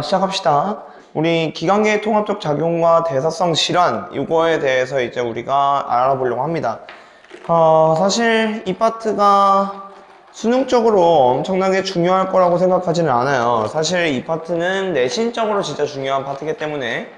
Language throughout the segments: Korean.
시작합시다. 우리 기관계 통합적 작용과 대사성 질환 이거에 대해서 이제 우리가 알아보려고 합니다. 사실 이 파트가 수능적으로 엄청나게 중요할 거라고 생각하지는 않아요. 사실 이 파트는 내신적으로 진짜 중요한 파트이기 때문에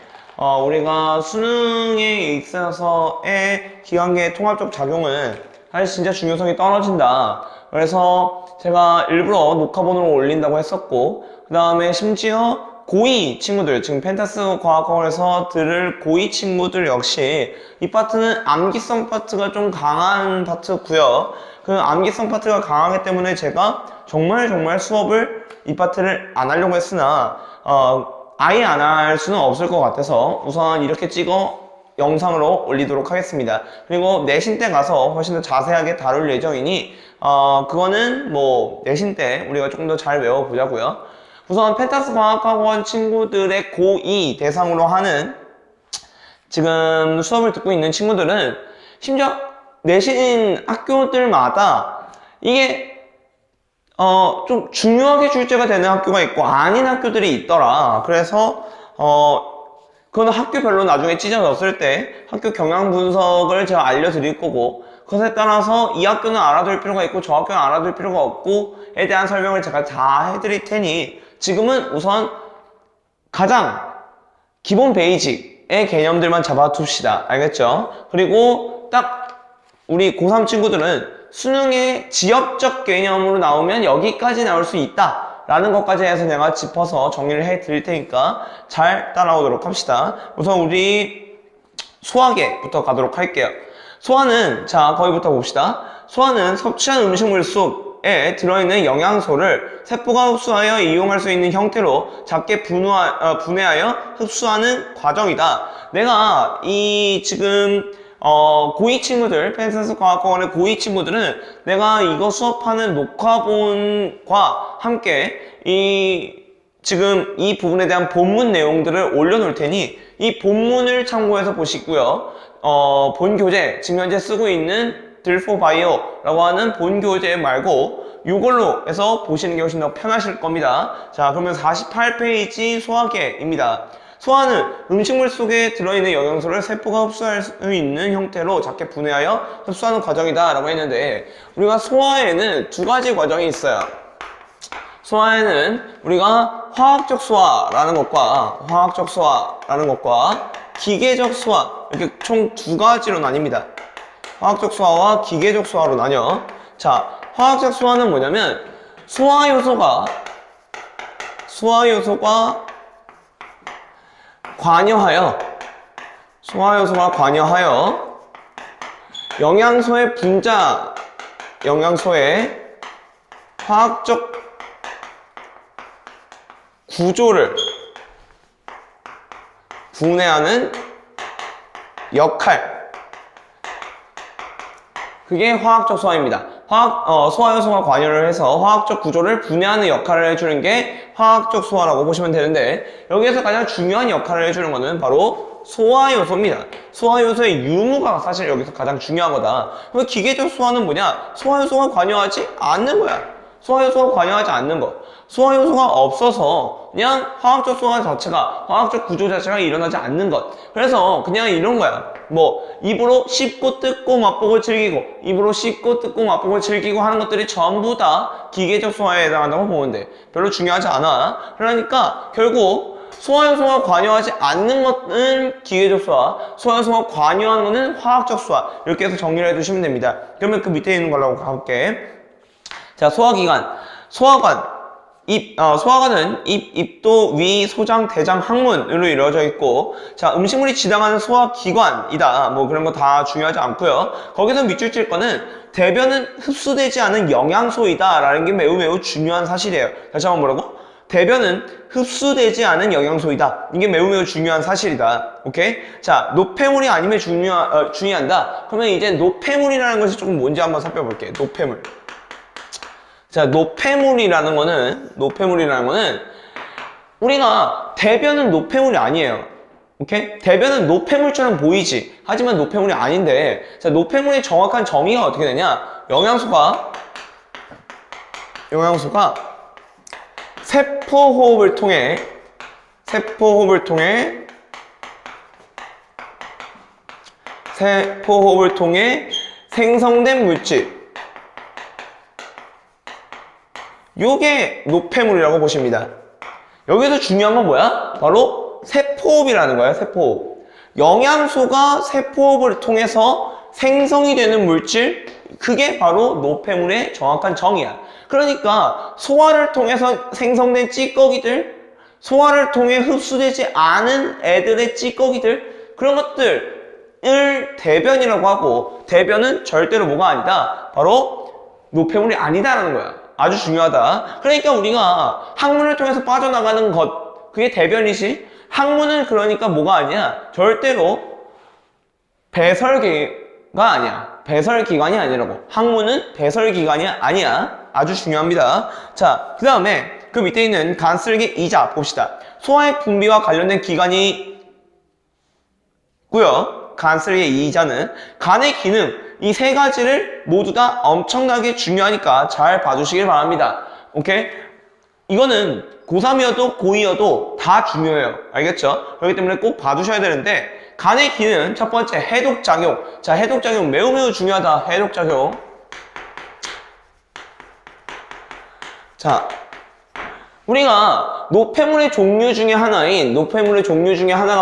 우리가 수능에 있어서의 기관계 통합적 작용은 사실 진짜 중요성이 떨어진다. 그래서 제가 일부러 녹화본으로 올린다고 했었고, 그 다음에 심지어 고2 친구들, 지금 펜타스 과학학원에서 들을 고2 친구들 역시 이 파트는 암기성 파트가 좀 강한 파트고요. 그 암기성 파트가 강하기 때문에 제가 정말 수업을 이 파트를 안 하려고 했으나 아예 안 할 수는 없을 것 같아서 우선 이렇게 찍어 영상으로 올리도록 하겠습니다. 그리고 내신 때 가서 훨씬 더 자세하게 다룰 예정이니 그거는 뭐 내신 때 우리가 조금 더 잘 외워보자고요. 우선 펜타스 과학학원 친구들의 고2 대상으로 하는 지금 수업을 듣고 있는 친구들은 심지어 내신 학교들마다 이게 좀 중요하게 출제가 되는 학교가 있고 아닌 학교들이 있더라. 그래서 그거는 학교별로 나중에 찢어졌을 때 학교 경향 분석을 제가 알려드릴 거고, 그것에 따라서 이 학교는 알아둘 필요가 있고 저 학교는 알아둘 필요가 없고에 대한 설명을 제가 다 해드릴 테니 지금은 우선 가장 기본 베이직의 개념들만 잡아둡시다. 알겠죠? 그리고 딱 우리 고3 친구들은 수능의 지역적 개념으로 나오면 여기까지 나올 수 있다 라는 것까지 해서 내가 짚어서 정리를 해 드릴 테니까 잘 따라오도록 합시다. 우선 우리 소화계부터 가도록 할게요. 소화는, 자, 거기부터 봅시다. 소화는 섭취한 음식물 속에 들어있는 영양소를 세포가 흡수하여 이용할 수 있는 형태로 작게 분해하여 흡수하는 과정이다. 내가 이 지금 고2 친구들, 펜타스 과학학원의 고2 친구들은 내가 이거 수업하는 녹화본과 함께 지금 이 부분에 대한 본문 내용들을 올려놓을 테니 이 본문을 참고해서 보시고요. 본 교재, 지금 현재 쓰고 있는 들포바이오라고 하는 본 교재 말고 이걸로 해서 보시는 게 훨씬 더 편하실 겁니다. 자, 그러면 48페이지 소화계입니다. 소화는 음식물 속에 들어있는 영양소를 세포가 흡수할 수 있는 형태로 작게 분해하여 흡수하는 과정이다 라고 했는데, 우리가 소화에는 두 가지 과정이 있어요. 소화에는 우리가 화학적 소화라는 것과 기계적 소화, 이렇게 총 두 가지로 나뉩니다. 화학적 소화와 기계적 소화로 나뉘어. 자, 화학적 소화는 뭐냐면 소화효소가 관여하여 영양소의 화학적 구조를 분해하는 역할, 그게 화학적 소화입니다. 소화효소가 관여를 해서 화학적 구조를 분해하는 역할을 해주는 게 화학적 소화라고 보시면 되는데, 여기에서 가장 중요한 역할을 해주는 것은 바로 소화효소입니다. 소화효소의 유무가 사실 여기서 가장 중요한 거다. 그럼 기계적 소화는 뭐냐? 소화효소가 관여하지 않는 거야. 소화효소가 관여하지 않는 것. 소화효소가 없어서 그냥 화학적 소화 자체가, 화학적 구조 자체가 일어나지 않는 것. 그래서 그냥 이런 거야. 뭐 입으로 씹고 뜯고 맛보고 즐기고, 입으로 씹고 뜯고 맛보고 즐기고 하는 것들이 전부 다 기계적 소화에 해당한다고 보면 돼. 별로 중요하지 않아. 그러니까 결국 소화효소가 관여하지 않는 것은 기계적 소화, 소화효소가 관여하는 것은 화학적 소화, 이렇게 해서 정리를 해두시면 됩니다. 그러면 그 밑에 있는 걸로 가볼게. 자, 소화기관, 소화관. 소화관은 입, 입도, 위, 소장, 대장, 항문으로 이루어져 있고, 자, 음식물이 지나가는 소화기관이다. 뭐 그런 거 다 중요하지 않고요. 거기서 밑줄 칠 거는 대변은 흡수되지 않은 영양소이다 라는 게 매우 중요한 사실이에요. 다시 한번 뭐라고? 대변은 흡수되지 않은 영양소이다. 이게 매우 중요한 사실이다. 오케이? 자, 노폐물이 아니면 중요한다. 그러면 이제 노폐물이라는 것이 조금 뭔지 한번 살펴볼게요. 노폐물. 자, 노폐물이라는 거는 우리가 대변은 노폐물이 아니에요. 오케이? 대변은 노폐물처럼 보이지. 하지만 노폐물이 아닌데, 자, 노폐물의 정확한 정의가 어떻게 되냐? 영양소가 세포 호흡을 통해 세포호흡을 통해 생성된 물질. 요게 노폐물이라고 보십니다. 여기서 중요한 건 뭐야? 바로 세포호흡이라는 거예요. 세포호흡. 영양소가 세포호흡을 통해서 생성이 되는 물질, 그게 바로 노폐물의 정확한 정의야. 그러니까 소화를 통해서 생성된 찌꺼기들, 소화를 통해 흡수되지 않은 애들의 찌꺼기들, 그런 것들을 대변이라고 하고, 대변은 절대로 뭐가 아니다? 바로 노폐물이 아니다라는 거야. 아주 중요하다. 그러니까 우리가 항문을 통해서 빠져나가는 것, 그게 대변이지. 항문은 그러니까 뭐가 아니야? 절대로 배설기가 아니야. 배설기관이 아니라고. 항문은 배설기관이 아니야. 아주 중요합니다. 자, 그 다음에 그 밑에 있는 간쓸기 이자 봅시다. 소화의 분비와 관련된 기관이 고요. 간쓸기 이자는 간의 기능, 이 세 가지를 모두 다 엄청나게 중요하니까 잘 봐주시길 바랍니다. 오케이? 이거는 고3이어도 고2여도 다 중요해요. 알겠죠? 그렇기 때문에 꼭 봐주셔야 되는데, 간의 기능 첫 번째 해독작용. 자, 해독작용 매우 중요하다. 해독작용. 자, 우리가 노폐물의 종류 중에 하나가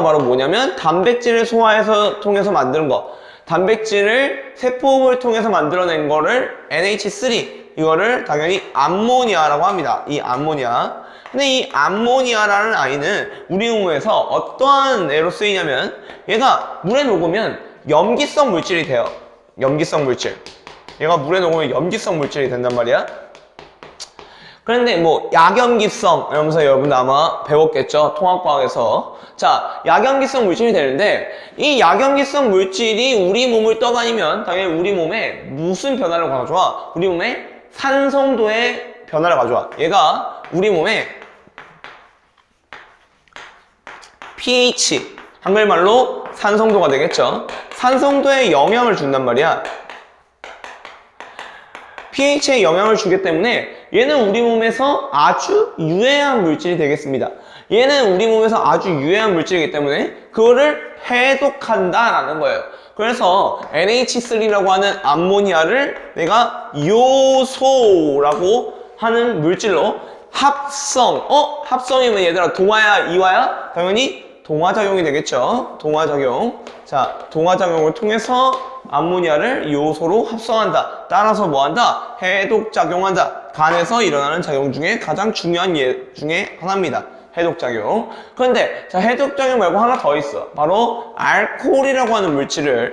바로 뭐냐면 단백질을 소화해서 통해서 만드는 거. 단백질을 세포호흡을 통해서 만들어낸 거를 NH3, 이거를 당연히 암모니아라고 합니다. 이 암모니아. 근데 이 암모니아라는 아이는 우리 몸에서 어떠한 애로 쓰이냐면, 얘가 물에 녹으면 염기성 물질이 돼요. 염기성 물질. 얘가 물에 녹으면 염기성 물질이 된단 말이야. 그런데 뭐 약염기성 이러면서 여러분 아마 배웠겠죠? 통합과학에서. 자, 약염기성 물질이 되는데, 이 약염기성 물질이 우리 몸을 떠다니면 당연히 우리 몸에 무슨 변화를 가져와? 우리 몸에 산성도의 변화를 가져와. 얘가 우리 몸에 pH, 한글말로 산성도가 되겠죠? 산성도에 영향을 준단 말이야. pH에 영향을 주기 때문에 얘는 우리 몸에서 아주 유해한 물질이 되겠습니다. 얘는 우리 몸에서 아주 유해한 물질이기 때문에 그거를 해독한다라는 거예요. 그래서 NH3라고 하는 암모니아를 내가 요소라고 하는 물질로 합성. 합성이면 얘들아 동화야 이화야? 당연히 동화작용이 되겠죠. 동화작용. 자, 동화작용을 통해서 암모니아를 요소로 합성한다. 따라서 뭐한다? 해독작용한다. 간에서 일어나는 작용 중에 가장 중요한 예 중에 하나입니다. 해독작용. 그런데 자, 해독작용 말고 하나 더 있어. 바로 알코올이라고 하는 물질을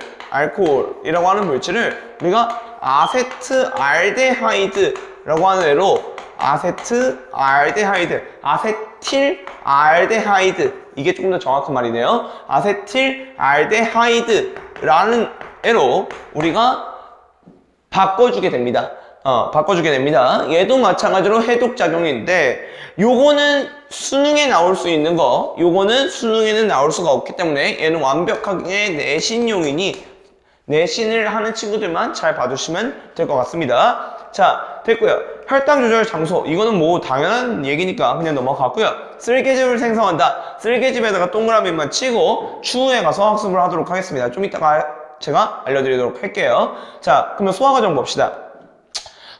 우리가 아세트알데하이드라고 하는 애로 아세틸알데하이드, 이게 조금 더 정확한 말이네요. 아세틸알데하이드라는 애로 우리가 바꿔주게 됩니다. 얘도 마찬가지로 해독작용인데, 요거는 수능에 나올 수 있는 거, 요거는 수능에는 나올 수가 없기 때문에 얘는 완벽하게 내신용이니 내신을 하는 친구들만 잘 봐주시면 될 것 같습니다. 자, 됐고요. 혈당 조절 장소, 이거는 뭐 당연한 얘기니까 그냥 넘어갔고요. 쓸개즙을 생성한다. 쓸개즙에다가 동그라미만 치고 추후에 가서 학습을 하도록 하겠습니다. 좀 이따가 제가 알려드리도록 할게요. 자, 그러면 소화과정 봅시다.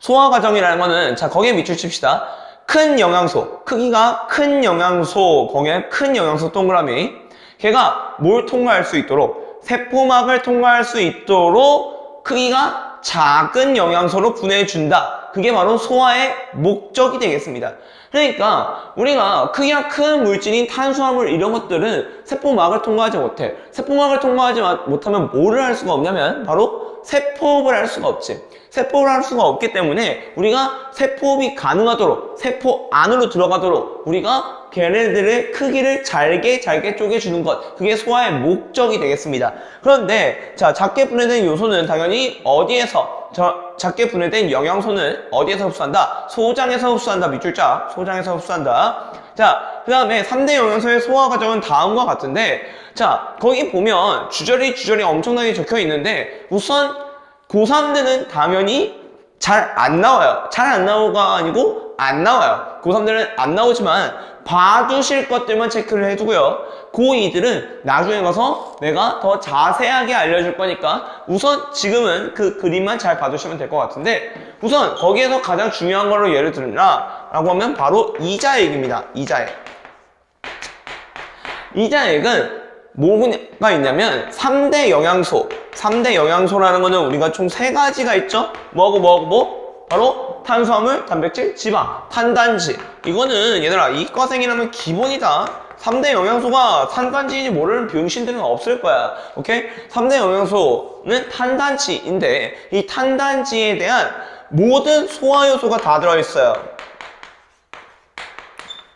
소화과정이라는 거는, 자, 거기에 밑줄 칩시다. 큰 영양소, 크기가 큰 영양소, 거기에 큰 영양소 동그라미. 걔가 뭘 통과할 수 있도록, 세포막을 통과할 수 있도록 크기가 작은 영양소로 분해해준다. 그게 바로 소화의 목적이 되겠습니다. 그러니까 우리가 크기가 큰 물질인 탄수화물 이런 것들은 세포막을 통과하지 못해. 세포막을 통과하지 못하면 뭐를 할 수가 없냐면 바로 세포호흡을 할 수가 없지. 세포를 할 수가 없기 때문에 우리가 세포호흡이 가능하도록, 세포 안으로 들어가도록 우리가 걔네들의 크기를 잘게 쪼개주는 것, 그게 소화의 목적이 되겠습니다. 그런데 자, 작게 분해된 요소는 당연히 어디에서, 작게 분해된 영양소는 어디에서 흡수한다? 소장에서 흡수한다. 밑줄자, 소장에서 흡수한다. 자, 그 다음에 3대 영양소의 소화 과정은 다음과 같은데, 자, 거기 보면 주저리 엄청나게 적혀 있는데, 우선 고3들은 당연히 잘 안 나와요. 잘 안 나오가 아니고 안 나와요. 고3들은 안 나오지만 봐두실 것들만 체크를 해두고요. 고2들은 나중에 가서 내가 더 자세하게 알려줄 거니까 우선 지금은 그 그림만 잘 봐두시면 될 것 같은데, 우선 거기에서 가장 중요한 걸로 예를 들라고 하면 바로 이자액입니다. 이자액. 이자액은 뭐가 있냐면 3대 영양소. 3대 영양소라는 거는 우리가 총 3가지가 있죠? 뭐하고 바로 탄수화물, 단백질, 지방, 탄단지. 이거는 얘들아 이과생이라면 기본이다. 3대 영양소가 탄단지인지 모르는 병신들은 없을 거야. 오케이? 3대 영양소는 탄단지인데 이 탄단지에 대한 모든 소화효소가 다 들어있어요.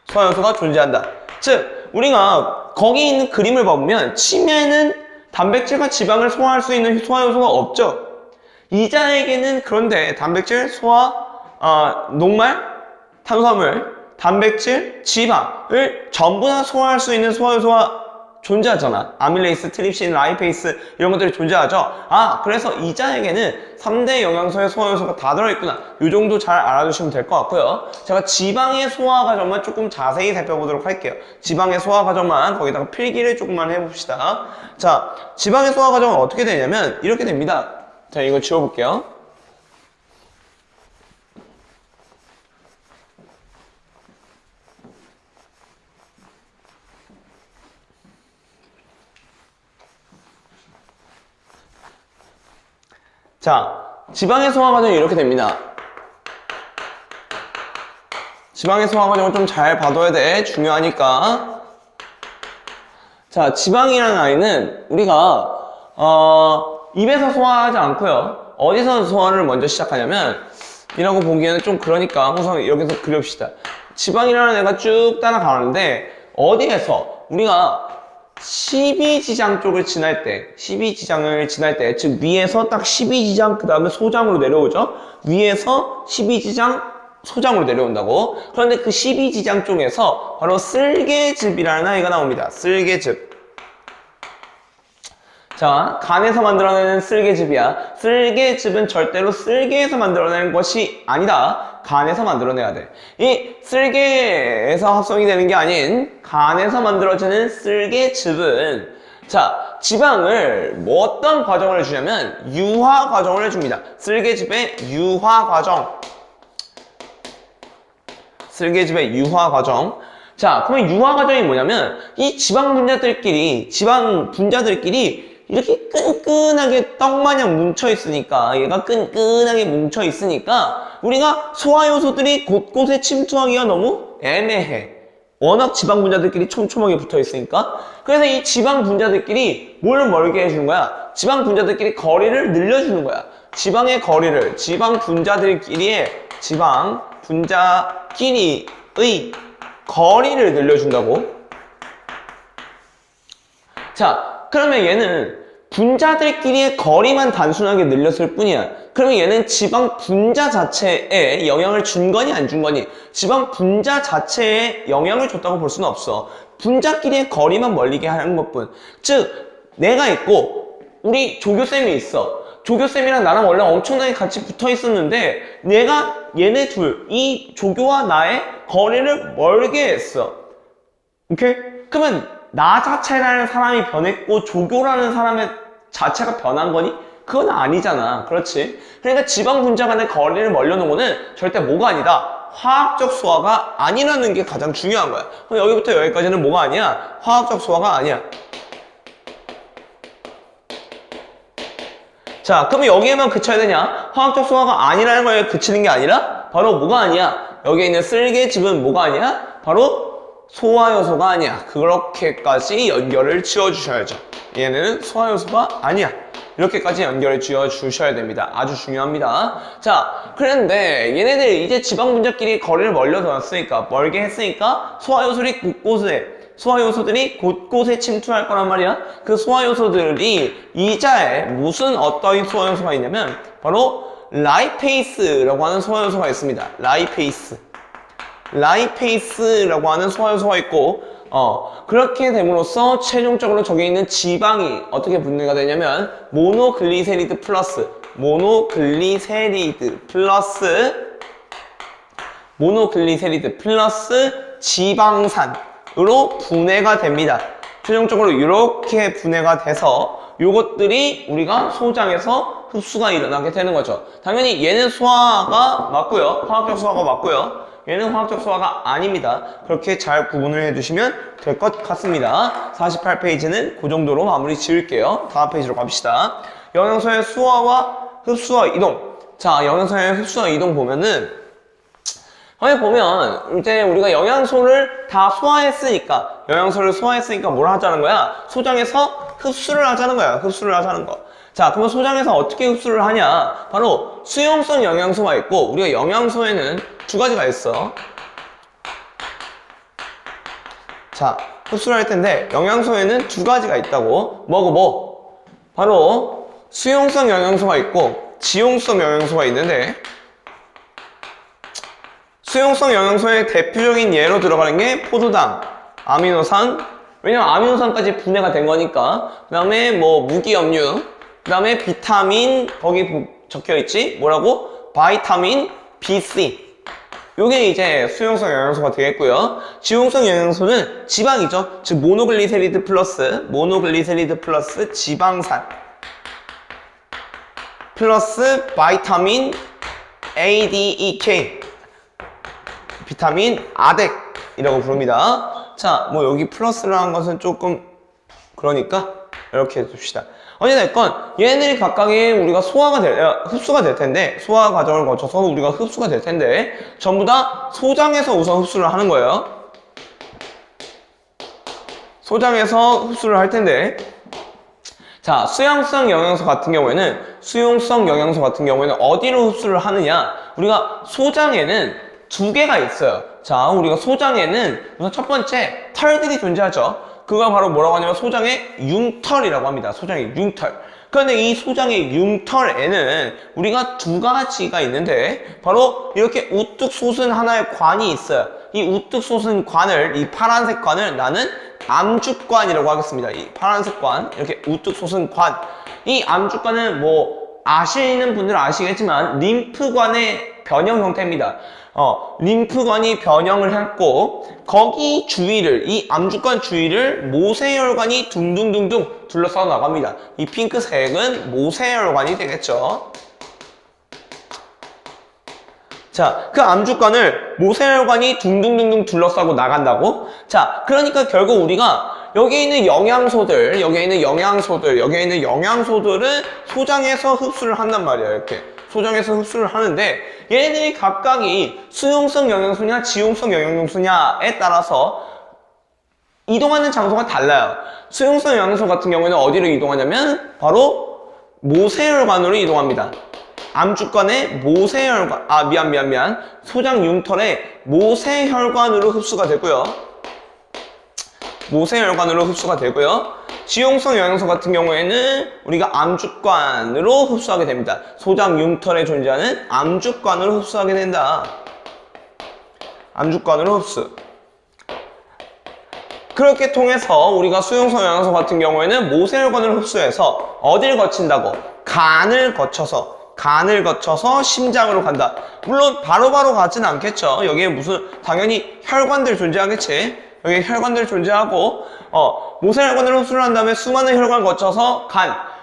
소화효소가 존재한다. 즉 우리가 거기 있는 그림을 봐보면 치매는 단백질과 지방을 소화할 수 있는 소화효소가 없죠. 이자에게는 그런데 단백질, 녹말, 탄수화물, 단백질, 지방을 전부 다 소화할 수 있는 소화효소가 존재하잖아. 아밀레이스, 트립신, 라이페이스 이런 것들이 존재하죠. 그래서 이자에게는 3대 영양소의 소화효소가 다 들어있구나. 이 정도 잘 알아두시면 될 것 같고요. 제가 지방의 소화 과정만 조금 자세히 살펴보도록 할게요. 지방의 소화 과정만 거기다가 필기를 조금만 해봅시다. 자, 지방의 소화 과정은 어떻게 되냐면 이렇게 됩니다. 자, 이거 지워볼게요. 자, 지방의 소화 과정이 이렇게 됩니다. 지방의 소화 과정을 좀 잘 봐둬야 돼. 중요하니까. 자, 지방이라는 아이는 우리가 입에서 소화하지 않고요. 어디서 소화를 먼저 시작하냐면 이라고 보기에는 좀 그러니까 우선 여기서 그려봅시다. 지방이라는 애가 쭉 따라가는데 어디에서 우리가 12지장 쪽을 지날 때, 12지장을 지날 때, 즉 위에서 딱 12지장 그 다음에 소장으로 내려오죠. 위에서 12지장 소장으로 내려온다고. 그런데 그 12지장 쪽에서 바로 쓸개즙이라는 아이가 나옵니다. 쓸개즙. 자, 간에서 만들어내는 쓸개즙이야. 쓸개즙은 절대로 쓸개에서 만들어내는 것이 아니다. 간에서 만들어내야 돼. 이 쓸개에서 합성이 되는 게 아닌 간에서 만들어지는 쓸개즙은, 자, 지방을 어떤 과정을 해주냐면 유화 과정을 해줍니다. 쓸개즙의 유화 과정. 쓸개즙의 유화 과정. 자, 그러면 유화 과정이 뭐냐면 이 지방 분자들끼리 이렇게 끈끈하게 떡마냥 뭉쳐있으니까, 얘가 끈끈하게 뭉쳐있으니까 우리가 소화효소들이 곳곳에 침투하기가 너무 애매해. 워낙 지방 분자들끼리 촘촘하게 붙어있으니까. 그래서 이 지방 분자들끼리 뭘 멀게 해주는 거야? 지방 분자들끼리 거리를 늘려주는 거야. 지방의 거리를, 지방 분자들끼리의 거리를 늘려준다고. 자, 그러면 얘는 분자들끼리의 거리만 단순하게 늘렸을 뿐이야. 그러면 얘는 지방 분자 자체에 영향을 준 거니 안 준 거니? 지방 분자 자체에 영향을 줬다고 볼 수는 없어. 분자끼리의 거리만 멀리게 하는 것뿐. 즉 내가 있고 우리 조교쌤이 있어. 조교쌤이랑 나랑 원래 엄청나게 같이 붙어 있었는데 내가 얘네 둘, 이 조교와 나의 거리를 멀게 했어. 오케이? 그러면 나 자체라는 사람이 변했고 조교라는 사람의 자체가 변한 거니? 그건 아니잖아. 그렇지? 그러니까 지방 분자 간의 거리를 멀려놓은 거는 절대 뭐가 아니다. 화학적 소화가 아니라는 게 가장 중요한 거야. 그럼 여기부터 여기까지는 뭐가 아니야? 화학적 소화가 아니야. 자, 그럼 여기에만 그쳐야 되냐? 화학적 소화가 아니라는 거에 그치는 게 아니라 바로 뭐가 아니야? 여기에 있는 쓸개즙은 뭐가 아니야? 바로 소화효소가 아니야. 그렇게까지 연결을 지어주셔야죠. 얘네는 소화효소가 아니야. 이렇게까지 연결을 지어주셔야 됩니다. 아주 중요합니다. 자, 그런데 얘네들 이제 지방 분자끼리 거리를 멀게 했으니까 소화효소들이 곳곳에 침투할 거란 말이야. 그 소화효소들이 이자에 무슨 어떠한 소화효소가 있냐면 바로 라이페이스라고 하는 소화효소가 있습니다. 라이페이스라고 하는 소화효소가 있고, 그렇게 됨으로써 최종적으로 저기 있는 지방이 어떻게 분해가 되냐면 모노글리세리드 플러스 모노글리세리드 플러스 지방산으로 분해가 됩니다. 최종적으로 이렇게 분해가 돼서 요것들이 우리가 소장에서 흡수가 일어나게 되는 거죠. 당연히 얘는 소화가 맞고요. 화학적 소화가 맞고요. 얘는 화학적 소화가 아닙니다. 그렇게 잘 구분을 해주시면 될 것 같습니다. 48페이지는 그 정도로 마무리 지을게요. 다음 페이지로 갑시다. 영양소의 수화와 흡수와 이동. 자, 영양소의 흡수와 이동 보면은 여기 보면 이제 우리가 영양소를 다 소화했으니까 뭘 하자는 거야? 소장에서 흡수를 하자는 거야. 흡수를 하자는 거. 자, 그러면 소장에서 어떻게 흡수를 하냐? 바로 수용성 영양소가 있고, 우리가 영양소에는 두 가지가 있어. 자, 흡수를 할 텐데 영양소에는 두 가지가 있다고. 뭐고? 바로 수용성 영양소가 있고 지용성 영양소가 있는데, 수용성 영양소의 대표적인 예로 들어가는 게 포도당, 아미노산. 왜냐면 아미노산까지 분해가 된 거니까. 그 다음에 뭐 무기염류, 그 다음에 비타민, 거기 적혀있지? 뭐라고? 바이타민 B3. 요게 이제 수용성 영양소가 되겠고요. 지용성 영양소는 지방이죠. 즉 모노글리세리드 플러스 지방산 플러스 바이타민 ADEK, 비타민 아덱이라고 부릅니다. 자, 뭐 여기 플러스라는 것은 조금 그러니까 이렇게 해줍시다. 어찌됐건 얘네들이 각각이 우리가 흡수가 될 텐데, 소화 과정을 거쳐서 우리가 흡수가 될 텐데, 전부 다 소장에서 우선 흡수를 하는 거예요. 소장에서 흡수를 할 텐데, 자, 수용성 영양소 같은 경우에는 어디로 흡수를 하느냐? 우리가 소장에는 두 개가 있어요. 자, 우리가 소장에는 우선 첫 번째 털들이 존재하죠. 그걸 바로 뭐라고 하냐면 소장의 융털이라고 합니다. 소장의 융털. 그런데 이 소장의 융털에는 우리가 두 가지가 있는데, 바로 이렇게 우뚝 솟은 하나의 관이 있어요. 이 우뚝 솟은 관을, 이 파란색 관을 나는 암주관이라고 하겠습니다. 이 파란색 관, 이렇게 우뚝 솟은 관. 이 암주관은 뭐 아시는 분들은 아시겠지만 림프관의 변형 형태입니다. 림프관이 변형을 했고, 거기 주위를, 이 암주관 주위를 모세혈관이 둥둥둥둥 둘러싸고 나갑니다. 이 핑크색은 모세혈관이 되겠죠. 자, 그 암주관을 모세혈관이 둥둥둥둥 둘러싸고 나간다고? 자, 그러니까 결국 우리가 여기 있는 영양소들은 소장에서 흡수를 한단 말이야. 이렇게 소장에서 흡수를 하는데, 얘네들이 각각이 수용성 영양소냐 지용성 영양소냐에 따라서 이동하는 장소가 달라요. 수용성 영양소 같은 경우에는 어디로 이동하냐면 바로 모세혈관으로 이동합니다. 암주관의 모세혈관, 소장 융털의 모세혈관으로 흡수가 되고요. 지용성 영양소 같은 경우에는 우리가 암주관으로 흡수하게 됩니다. 소장 융털에 존재하는 암주관으로 흡수하게 된다. 암주관으로 흡수. 그렇게 통해서 우리가 수용성 영양소 같은 경우에는 모세혈관을 흡수해서 어딜 거친다고? 간을 거쳐서 심장으로 간다. 물론 바로바로 가지는 않겠죠. 여기에 당연히 혈관들 존재하겠지. 여기 혈관들 존재하고, 모세혈관으로 흡수를 한 다음에 수많은 혈관 거쳐서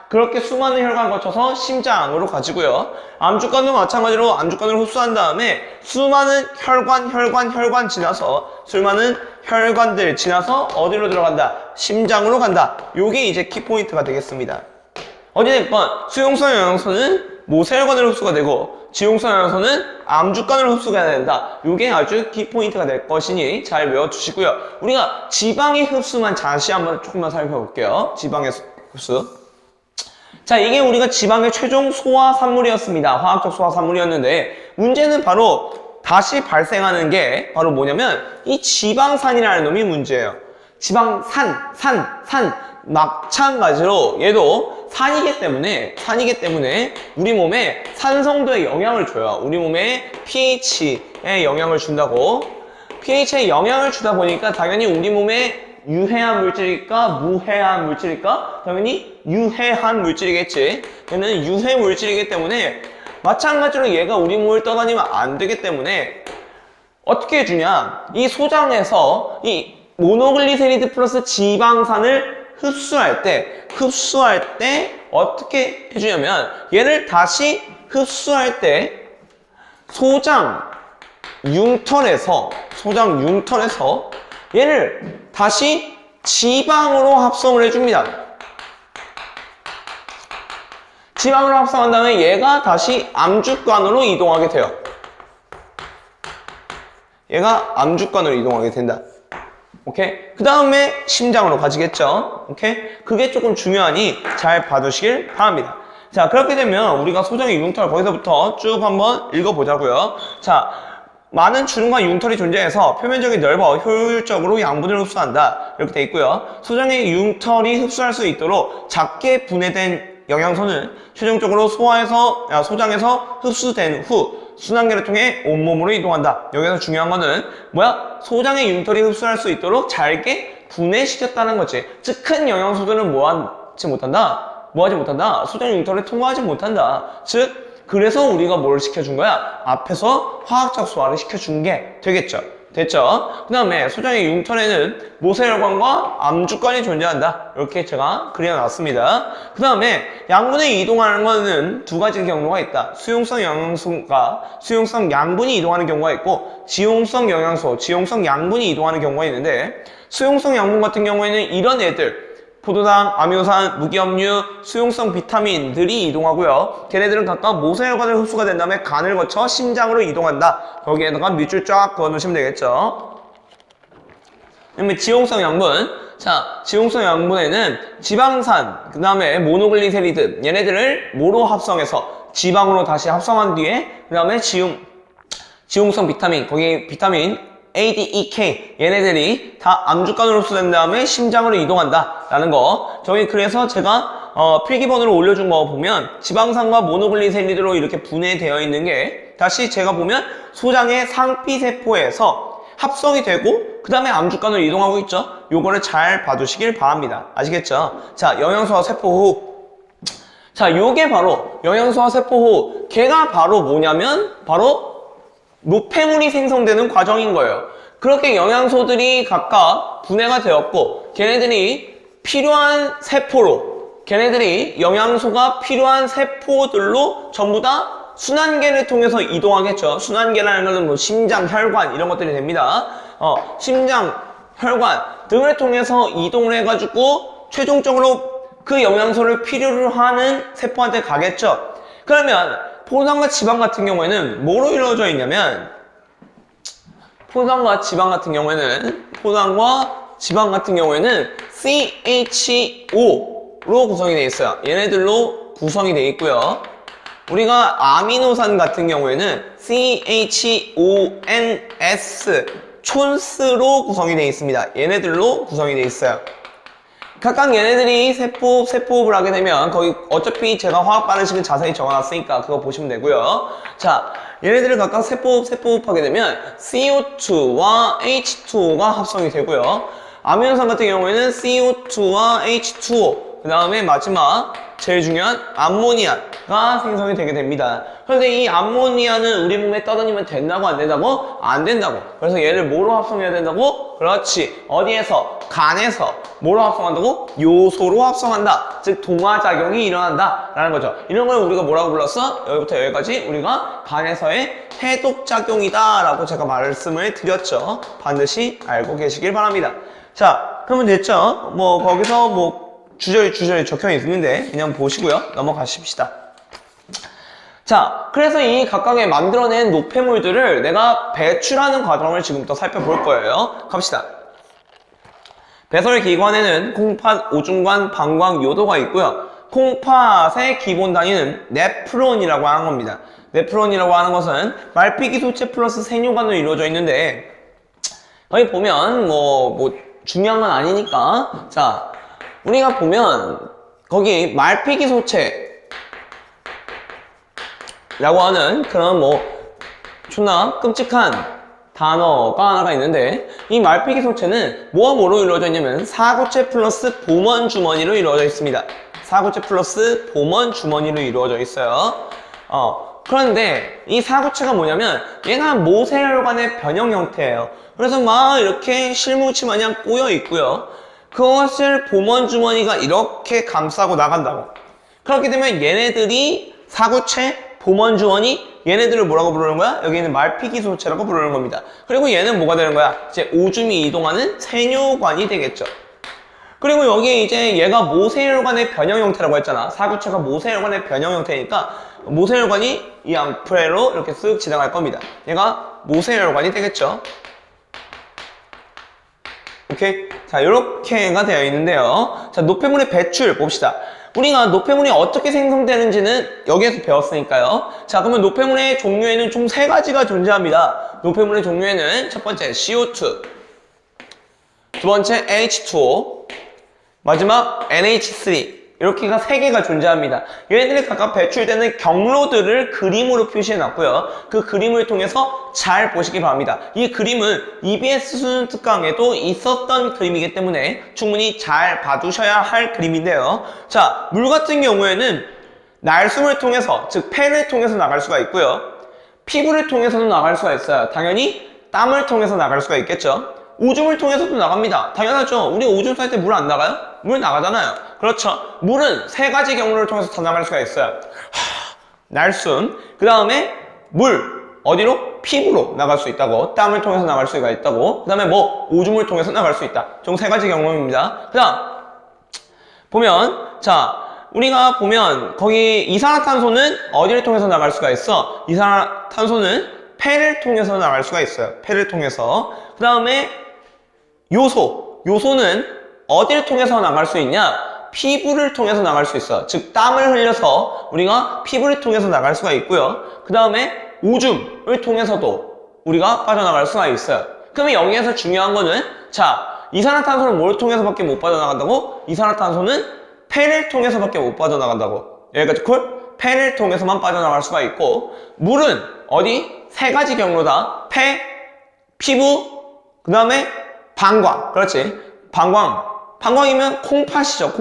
그렇게 수많은 혈관 거쳐서 심장으로 가지고요. 암주관도 마찬가지로 암주관으로 흡수한 다음에 수많은 혈관 지나서, 수많은 혈관들 지나서 어디로 들어간다? 심장으로 간다. 요게 이제 키포인트가 되겠습니다. 어찌됐건 수용성 영양소는 모세혈관으로 흡수가 되고, 지용성 영양소는 암주관으로 흡수가 된다. 이게 아주 키포인트가 될 것이니 잘 외워두시고요. 우리가 지방의 흡수만 다시 한번 조금만 살펴볼게요. 지방의 흡수. 자, 이게 우리가 지방의 최종 소화 산물이었습니다. 화학적 소화 산물이었는데, 문제는 바로 다시 발생하는 게 바로 뭐냐면 이 지방산이라는 놈이 문제예요. 지방산. 마찬가지로 얘도 산이기 때문에 우리 몸에 산성도에 영향을 줘요. 우리 몸에 pH에 영향을 준다고. pH에 영향을 주다 보니까 당연히 우리 몸에 유해한 물질일까 무해한 물질일까? 당연히 유해한 물질이겠지. 얘는 유해 물질이기 때문에 마찬가지로 얘가 우리 몸을 떠다니면 안 되기 때문에 어떻게 해주냐? 이 소장에서 이 모노글리세리드 플러스 지방산을 흡수할 때 어떻게 해주냐면 얘를 다시 흡수할 때 소장 융털에서 얘를 다시 지방으로 합성을 해줍니다. 지방으로 합성한 다음에 얘가 다시 암주간으로 이동하게 돼요. 얘가 암주간으로 이동하게 된다. 오케이? 그 다음에 심장으로 가지겠죠. 오케이? 그게 조금 중요하니 잘 봐두시길 바랍니다. 자, 그렇게 되면 우리가 소장의 융털 거기서부터 쭉 한번 읽어보자고요. 자, 많은 주름과 융털이 존재해서 표면적이 넓어 효율적으로 양분을 흡수한다. 이렇게 돼 있고요. 소장의 융털이 흡수할 수 있도록 작게 분해된 영양소는 최종적으로 소장에서 흡수된 후 순환계를 통해 온몸으로 이동한다. 여기서 중요한 거는 뭐야? 소장의 융털이 흡수할 수 있도록 잘게 분해시켰다는 거지. 즉 큰 영양소들은 뭐하지 못한다? 소장의 융털을 통과하지 못한다. 즉 그래서 우리가 뭘 시켜준 거야? 앞에서 화학적 소화를 시켜준 게 되겠죠. 됐죠? 그 다음에 소장의 융털에는 모세혈관과 암주관이 존재한다. 이렇게 제가 그려놨습니다. 그 다음에 양분이 이동하는 거는 두 가지 경로가 있다. 수용성 영양소가 수용성 양분이 이동하는 경우가 있고 지용성 영양소, 지용성 양분이 이동하는 경우가 있는데 수용성 양분 같은 경우에는 이런 애들 포도당, 아미노산, 무기염류, 수용성 비타민들이 이동하고요. 걔네들은 각각 모세혈관을 흡수가 된 다음에 간을 거쳐 심장으로 이동한다. 거기에다가 밑줄 쫙 그어놓으시면 되겠죠. 그다음에 지용성 양분. 자, 지용성 양분에는 지방산, 그 다음에 모노글리세리드 얘네들을 뭐로 합성해서 지방으로 다시 합성한 뒤에 그 다음에 지용성 비타민, 거기 비타민 A, D, E, K 얘네들이 다 암주간으로 흡수된 다음에 심장으로 이동한다 라는 거. 저희 그래서 제가 필기번호를 올려준 거 보면 지방산과 모노글리세리드로 이렇게 분해되어 있는 게 다시 제가 보면 소장의 상피세포에서 합성이 되고 그 다음에 암주간으로 이동하고 있죠. 요거를 잘 봐두시길 바랍니다. 아시겠죠? 자, 영양소와 세포호흡. 자, 요게 바로 영양소와 세포호흡. 걔가 바로 뭐냐면 바로 노폐물이 생성되는 과정인 거예요. 그렇게 영양소들이 각각 분해가 되었고 걔네들이 영양소가 필요한 세포들로 전부 다 순환계를 통해서 이동하겠죠. 순환계라는 것은 뭐 심장, 혈관 이런 것들이 됩니다. 심장, 혈관 등을 통해서 이동을 해가지고 최종적으로 그 영양소를 필요로 하는 세포한테 가겠죠. 그러면 포도당과 지방 같은 경우에는 뭐로 이루어져 있냐면 포도당과 지방 같은 경우에는 CHO로 구성이 되어 있어요. 얘네들로 구성이 되어 있고요. 우리가 아미노산 같은 경우에는 CHONS 촌스로 구성이 되어 있습니다. 얘네들로 구성이 되어 있어요. 각각 얘네들이 세포호흡을 하게 되면 거기 어차피 제가 화학 반응식을 자세히 적어놨으니까 그거 보시면 되고요. 자, 얘네들을 각각 세포호흡하게 되면 CO2와 H2O가 합성이 되고요. 아미노산 같은 경우에는 CO2와 H2O 그 다음에 마지막 제일 중요한 암모니아가 생성이 되게 됩니다. 그런데 이 암모니아는 우리 몸에 떠다니면 된다고 안 된다고? 안 된다고. 그래서 얘를 뭐로 합성해야 된다고? 그렇지. 어디에서? 간에서. 뭐로 합성한다고? 요소로 합성한다. 즉 동화작용이 일어난다 라는 거죠. 이런 걸 우리가 뭐라고 불렀어? 여기부터 여기까지 우리가 간에서의 해독작용이다 라고 제가 말씀을 드렸죠. 반드시 알고 계시길 바랍니다. 자, 그러면 됐죠? 뭐 거기서 주저리 적혀 있는데 그냥 보시고요. 넘어가십시다. 자, 그래서 이 각각의 만들어낸 노폐물들을 내가 배출하는 과정을 지금부터 살펴볼 거예요. 갑시다. 배설기관에는 콩팥, 오줌관, 방광, 요도가 있고요. 콩팥의 기본 단위는 네프론이라고 하는 겁니다. 네프론이라고 하는 것은 말피기 소체 플러스 세뇨관으로 이루어져 있는데 여기 보면 중요한 건 아니니까 자, 우리가 보면 거기 말피기 소체라고 하는 그런 존나 끔찍한 단어가 하나가 있는데 이 말피기 소체는 뭐로 이루어져 있냐면 사구체 플러스 봄원 주머니로 이루어져 있습니다. 사구체 플러스 봄원 주머니로 이루어져 있어요. 그런데 이 사구체가 뭐냐면 얘가 모세혈관의 변형 형태예요. 그래서 막 이렇게 실뭉치 마냥 꼬여 있고요. 그것을 보먼주머니가 이렇게 감싸고 나간다고. 그렇게 되면 얘네들이 사구체, 보먼주머니, 얘네들을 뭐라고 부르는 거야? 여기 있는 말피기소체라고 부르는 겁니다. 그리고 얘는 뭐가 되는 거야? 이제 오줌이 이동하는 세뇨관이 되겠죠. 그리고 여기 이제 얘가 모세혈관의 변형 형태라고 했잖아. 사구체가 모세혈관의 변형 형태니까 모세혈관이 이 앙프레로 이렇게 쓱 지나갈 겁니다. 얘가 모세혈관이 되겠죠. 오케이? 자, 이렇게가 되어 있는데요. 자, 노폐물의 배출 봅시다. 우리가 노폐물이 어떻게 생성되는지는 여기에서 배웠으니까요. 자, 그러면 노폐물의 종류에는 총 3가지가 존재합니다. 노폐물의 종류에는 첫 번째 CO2, 두 번째 H2O, 마지막 NH3 이렇게가 3개가 존재합니다. 얘네들이 각각 배출되는 경로들을 그림으로 표시해놨고요. 그 그림을 통해서 잘 보시기 바랍니다. 이 그림은 EBS 수능 특강에도 있었던 그림이기 때문에 충분히 잘 봐두셔야 할 그림인데요. 자, 물 같은 경우에는 날숨을 통해서, 즉 폐를 통해서 나갈 수가 있고요. 피부를 통해서도 나갈 수가 있어요. 당연히 땀을 통해서 나갈 수가 있겠죠. 오줌을 통해서도 나갑니다. 당연하죠. 우리 오줌 쌀 때 물 안 나가요? 물 나가잖아요. 그렇죠. 물은 3가지 경로를 통해서 다 나갈 수가 있어요. 날숨, 그 다음에 물, 어디로? 피부로 나갈 수 있다고. 땀을 통해서 나갈 수가 있다고. 그 다음에 뭐? 오줌을 통해서 나갈 수 있다. 총 3가지 경로입니다. 그 다음 보면, 자, 우리가 보면 거기 이산화탄소는 어디를 통해서 나갈 수가 있어? 이산화탄소는 폐를 통해서 나갈 수가 있어요. 폐를 통해서. 그 다음에 요소는 어디를 통해서 나갈 수 있냐? 피부를 통해서 나갈 수 있어. 즉 땀을 흘려서 우리가 피부를 통해서 나갈 수가 있고요. 그 다음에 오줌을 통해서도 우리가 빠져나갈 수가 있어요. 그러면 여기에서 중요한 거는, 자, 이산화탄소는 뭘 통해서밖에 못 빠져나간다고? 이산화탄소는 폐를 통해서밖에 못 빠져나간다고. 여기까지 콜? 폐를 통해서만 빠져나갈 수가 있고, 물은 어디? 3가지 경로다. 폐, 피부, 그 다음에 방광. 그렇지. 방광이면 콩팥이죠.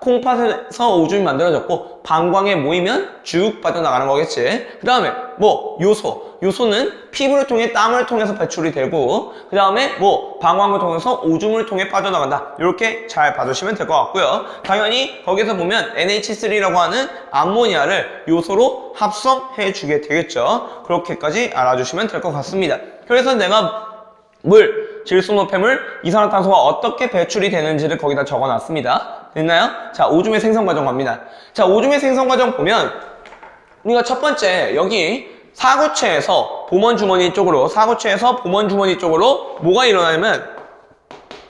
콩팥에서 오줌이 만들어졌고, 방광에 모이면 쭉 빠져나가는 거겠지. 그 다음에 뭐? 요소는 피부를 통해 땀을 통해서 배출이 되고, 그 다음에 뭐? 방광을 통해서 오줌을 통해 빠져나간다. 이렇게 잘 봐주시면 될 것 같고요. 당연히 거기서 보면 NH3라고 하는 암모니아를 요소로 합성해 주게 되겠죠. 그렇게까지 알아주시면 될 것 같습니다. 그래서 내가 물, 질소노폐물, 이산화탄소가 어떻게 배출이 되는지를 거기다 적어놨습니다. 됐나요? 자, 오줌의 생성 과정 갑니다. 자, 오줌의 생성 과정 보면 우리가 첫 번째 여기 사구체에서 보먼주머니 쪽으로 뭐가 일어나냐면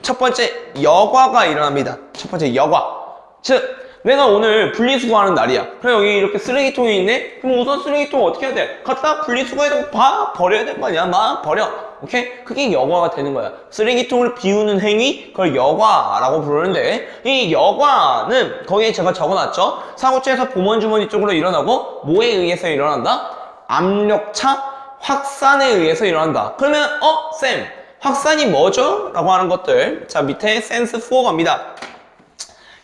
첫 번째 여과가 일어납니다. 첫 번째 여과. 즉 내가 오늘 분리수거하는 날이야. 그럼 여기 이렇게 쓰레기통이 있네? 그럼 우선 쓰레기통 어떻게 해야 돼? 갖다 분리수거해서 버려야 될 거 아니야? 막 버려. 오케이? 그게 여과가 되는 거야. 쓰레기통을 비우는 행위, 그걸 여과라고 부르는데, 이 여과는 거기에 제가 적어놨죠? 사고체에서 보먼주머니 쪽으로 일어나고, 뭐에 의해서 일어난다? 압력차 확산에 의해서 일어난다. 그러면, 쌤, 확산이 뭐죠? 라고 하는 것들. 자, 밑에 센스 4 갑니다.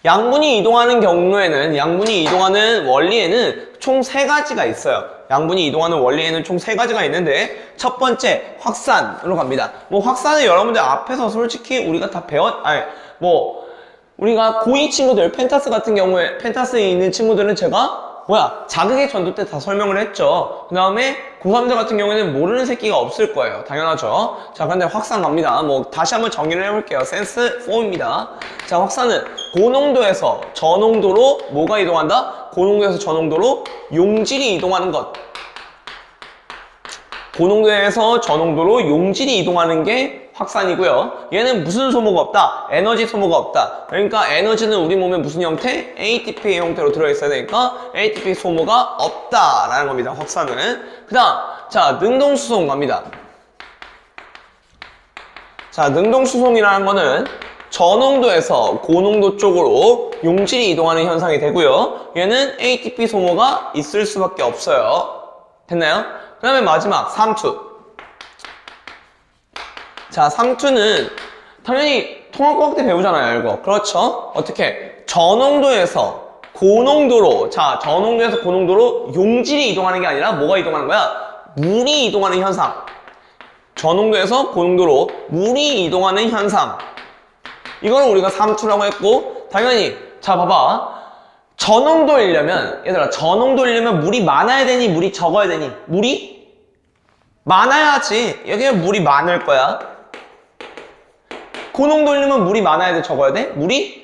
양분이 이동하는 경우에는, 양분이 이동하는 원리에는 총 3가지가 있어요. 양분이 이동하는 원리에는 총 3가지가 있는데, 첫 번째, 확산으로 갑니다. 뭐, 확산은 여러분들 앞에서 솔직히 우리가 다 우리가 고2 친구들, 펜타스 같은 경우에, 펜타스에 있는 친구들은 제가 자극의 전도 때 다 설명을 했죠. 그 다음에 고3들 같은 경우에는 모르는 새끼가 없을 거예요. 당연하죠. 자, 근데 확산 갑니다. 다시 한번 정리를 해볼게요. 센스 4입니다. 자, 확산은 고농도에서 저농도로 뭐가 이동한다? 고농도에서 저농도로 용질이 이동하는 것. 고농도에서 저농도로 용질이 이동하는 게 확산이고요. 얘는 무슨 소모가 없다? 에너지 소모가 없다. 그러니까 에너지는 우리 몸에 무슨 형태? ATP 형태로 들어있어야 되니까 ATP 소모가 없다라는 겁니다. 확산은. 그 다음, 자, 능동수송 갑니다. 자, 능동수송이라는 거는 저농도에서 고농도 쪽으로 용질이 이동하는 현상이 되고요. 얘는 ATP 소모가 있을 수밖에 없어요. 됐나요? 그 다음에 마지막, 삼투. 자, 삼투는 당연히 통합과학 때 배우잖아요, 이거. 그렇죠? 어떻게? 저농도에서 고농도로, 자, 저농도에서 고농도로 용질이 이동하는 게 아니라 뭐가 이동하는 거야? 물이 이동하는 현상. 저농도에서 고농도로 물이 이동하는 현상. 이걸 우리가 삼투라고 했고, 당연히, 자, 봐봐. 저농도이려면, 얘들아, 저농도이려면 물이 많아야 되니, 물이 적어야 되니? 물이 많아야지. 여기에 물이 많을 거야. 고농도이려면 물이 많아야 돼, 적어야 돼? 물이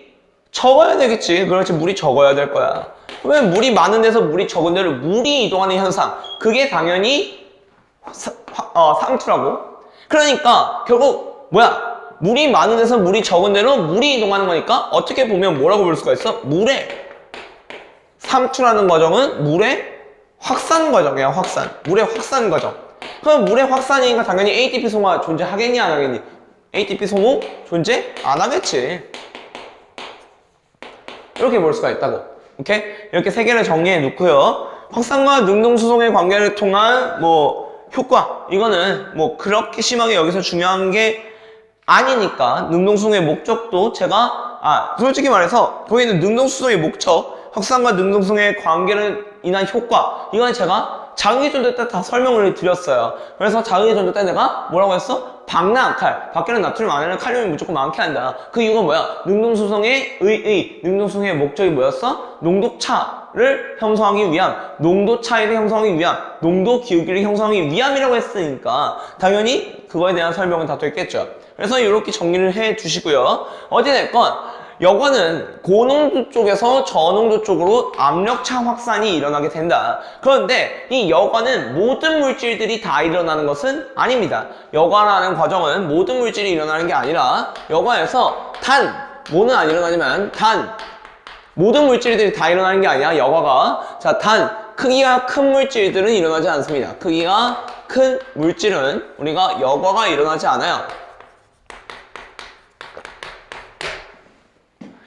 적어야 되겠지. 그렇지, 물이 적어야 될 거야. 그러면 물이 많은 데서 물이 적은 데로 물이 이동하는 현상. 그게 당연히 삼투라고. 그러니까 결국 뭐야? 물이 많은 데서 물이 적은 데로 물이 이동하는 거니까 어떻게 보면 뭐라고 볼 수가 있어? 물의 삼투라는 과정은 물의 확산 과정이야. 확산. 물의 확산 과정. 그럼 물의 확산이니까 당연히 ATP 송화 존재하겠니 안 하겠니? ATP 송호 존재 안 하겠지. 이렇게 볼 수가 있다고. 오케이? 이렇게 세 개를 정리해 놓고요. 확산과 능동수송의 관계를 통한 효과, 이거는 그렇게 심하게 여기서 중요한 게 아니니까 능동수송의 목적도 제가 솔직히 말해서 거기는 능동수송의 목적, 확산과 능동수송의 관계를 인한 효과, 이건 제가 자극이전도 때 다 설명을 드렸어요. 그래서 자극이전도 때 내가 뭐라고 했어? 박나칼, 밖에는 나트륨 안에는 칼륨이 무조건 많게 한다. 그 이유가 뭐야? 능동수송의 능동수송의 목적이 뭐였어? 농도차를 형성하기 위함, 농도 차이를 형성하기 위함, 농도 기울기를 형성하기 위함이라고 했으니까 당연히 그거에 대한 설명은 다 됐겠죠. 그래서 이렇게 정리를 해 주시고요. 어찌됐건 여과는 고농도 쪽에서 저농도 쪽으로 압력차 확산이 일어나게 된다. 그런데 이 여과는 모든 물질들이 다 일어나는 것은 아닙니다. 여과라는 과정은 모든 물질이 일어나는 게 아니라 여과에서 뭐는 안 일어나냐면 모든 물질들이 다 일어나는 게 아니라 여과가 크기가 큰 물질들은 일어나지 않습니다. 크기가 큰 물질은 우리가 여과가 일어나지 않아요.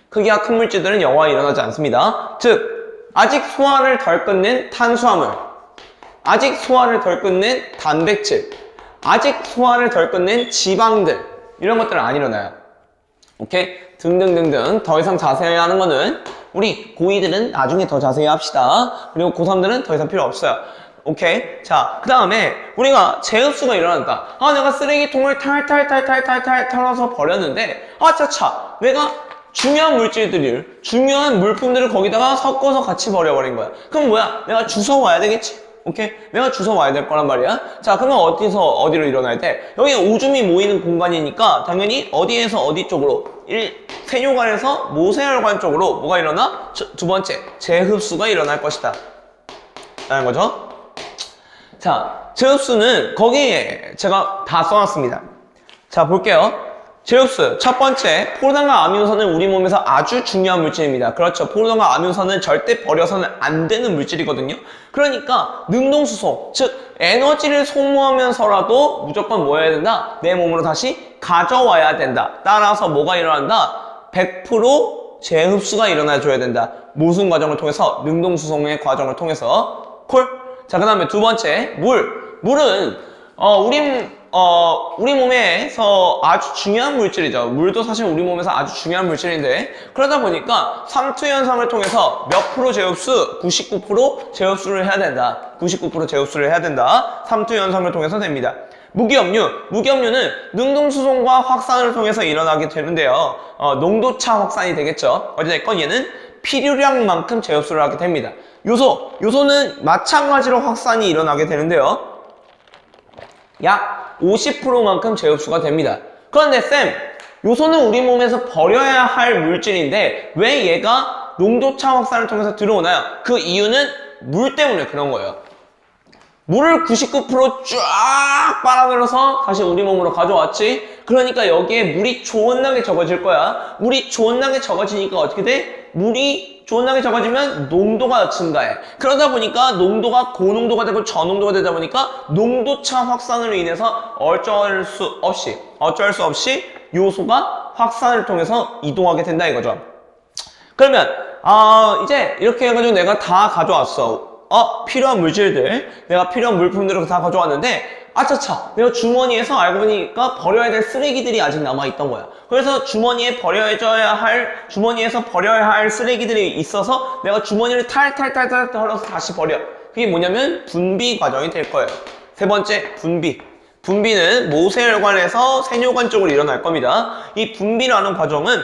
크기가 큰 물질들은 여과가 일어나지 않습니다. 즉, 아직 소화를 덜 끝낸 탄수화물, 아직 소화를 덜 끝낸 단백질, 아직 소화를 덜 끝낸 지방들, 이런 것들은 안 일어나요. 오케이? 등등등등. 더 이상 자세히 하는 거는 우리 고2들은 나중에 더 자세히 합시다. 그리고 고3들은 더 이상 필요 없어요. 오케이? 자, 그 다음에 우리가 재흡수가 일어난다. 내가 쓰레기통을 탈탈탈탈탈탈 털어서 버렸는데 내가 중요한 물품들을 거기다가 섞어서 같이 버려버린 거야. 그럼 뭐야? 내가 주워 와야 되겠지? 오케이? 내가 주워 와야 될 거란 말이야. 자, 그러면 어디로 일어날 때? 여기 오줌이 모이는 공간이니까 당연히 어디에서 어디 쪽으로? 세뇨관에서 모세혈관 쪽으로 뭐가 일어나? 두 번째, 재흡수가 일어날 것이다. 라는 거죠. 자, 재흡수는 거기에 제가 다 써놨습니다. 자, 볼게요. 재흡수. 첫 번째, 포르단과 아미노산은 우리 몸에서 아주 중요한 물질입니다. 그렇죠. 포르단과 아미노산은 절대 버려서는 안 되는 물질이거든요. 그러니까 능동수송, 즉 에너지를 소모하면서라도 무조건 뭐 해야 된다? 내 몸으로 다시 가져와야 된다. 따라서 뭐가 일어난다? 100% 재흡수가 일어나줘야 된다. 무슨 과정을 통해서? 능동수송의 과정을 통해서. 자, 그 다음에 두 번째, 물은 우리 몸에서 아주 중요한 물질이죠. 물도 사실 우리 몸에서 아주 중요한 물질인데, 그러다 보니까 삼투 현상을 통해서 몇 프로 재흡수? 99% 재흡수를 해야 된다. 99% 재흡수를 해야 된다. 삼투 현상을 통해서 됩니다. 무기압류는 능동수송과 확산을 통해서 일어나게 되는데요. 농도차 확산이 되겠죠. 어찌됐건 얘는 필요량만큼 재흡수를 하게 됩니다. 요소는 마찬가지로 확산이 일어나게 되는데요. 약 50%만큼 재흡수가 됩니다. 그런데 요소는 우리 몸에서 버려야 할 물질인데 왜 얘가 농도차 확산을 통해서 들어오나요? 그 이유는 물 때문에 그런 거예요. 물을 99%쫙 빨아들여서 다시 우리 몸으로 가져왔지. 그러니까 여기에 물이 존나게 적어질 거야. 물이 존나게 적어지니까 어떻게 돼? 물이 존나게 적어지면 농도가 증가해. 그러다 보니까 농도가 고농도가 되고 저농도가 되다 보니까 농도차 확산으로 인해서 어쩔 수 없이 요소가 확산을 통해서 이동하게 된다 이거죠. 그러면 이제 이렇게 해가지고 내가 다 가져왔어. 필요한 물질들, 내가 필요한 물품들을 다 가져왔는데 아차차 내가 주머니에서 알고 보니까 버려야 될 쓰레기들이 아직 남아있던 거야. 그래서 주머니에서 버려야 할 쓰레기들이 있어서 내가 주머니를 탈탈탈탈 털어서 다시 버려. 그게 뭐냐면 분비 과정이 될 거예요. 세 번째, 분비. 분비는 모세혈관에서 세뇨관 쪽으로 일어날 겁니다. 이 분비라는 과정은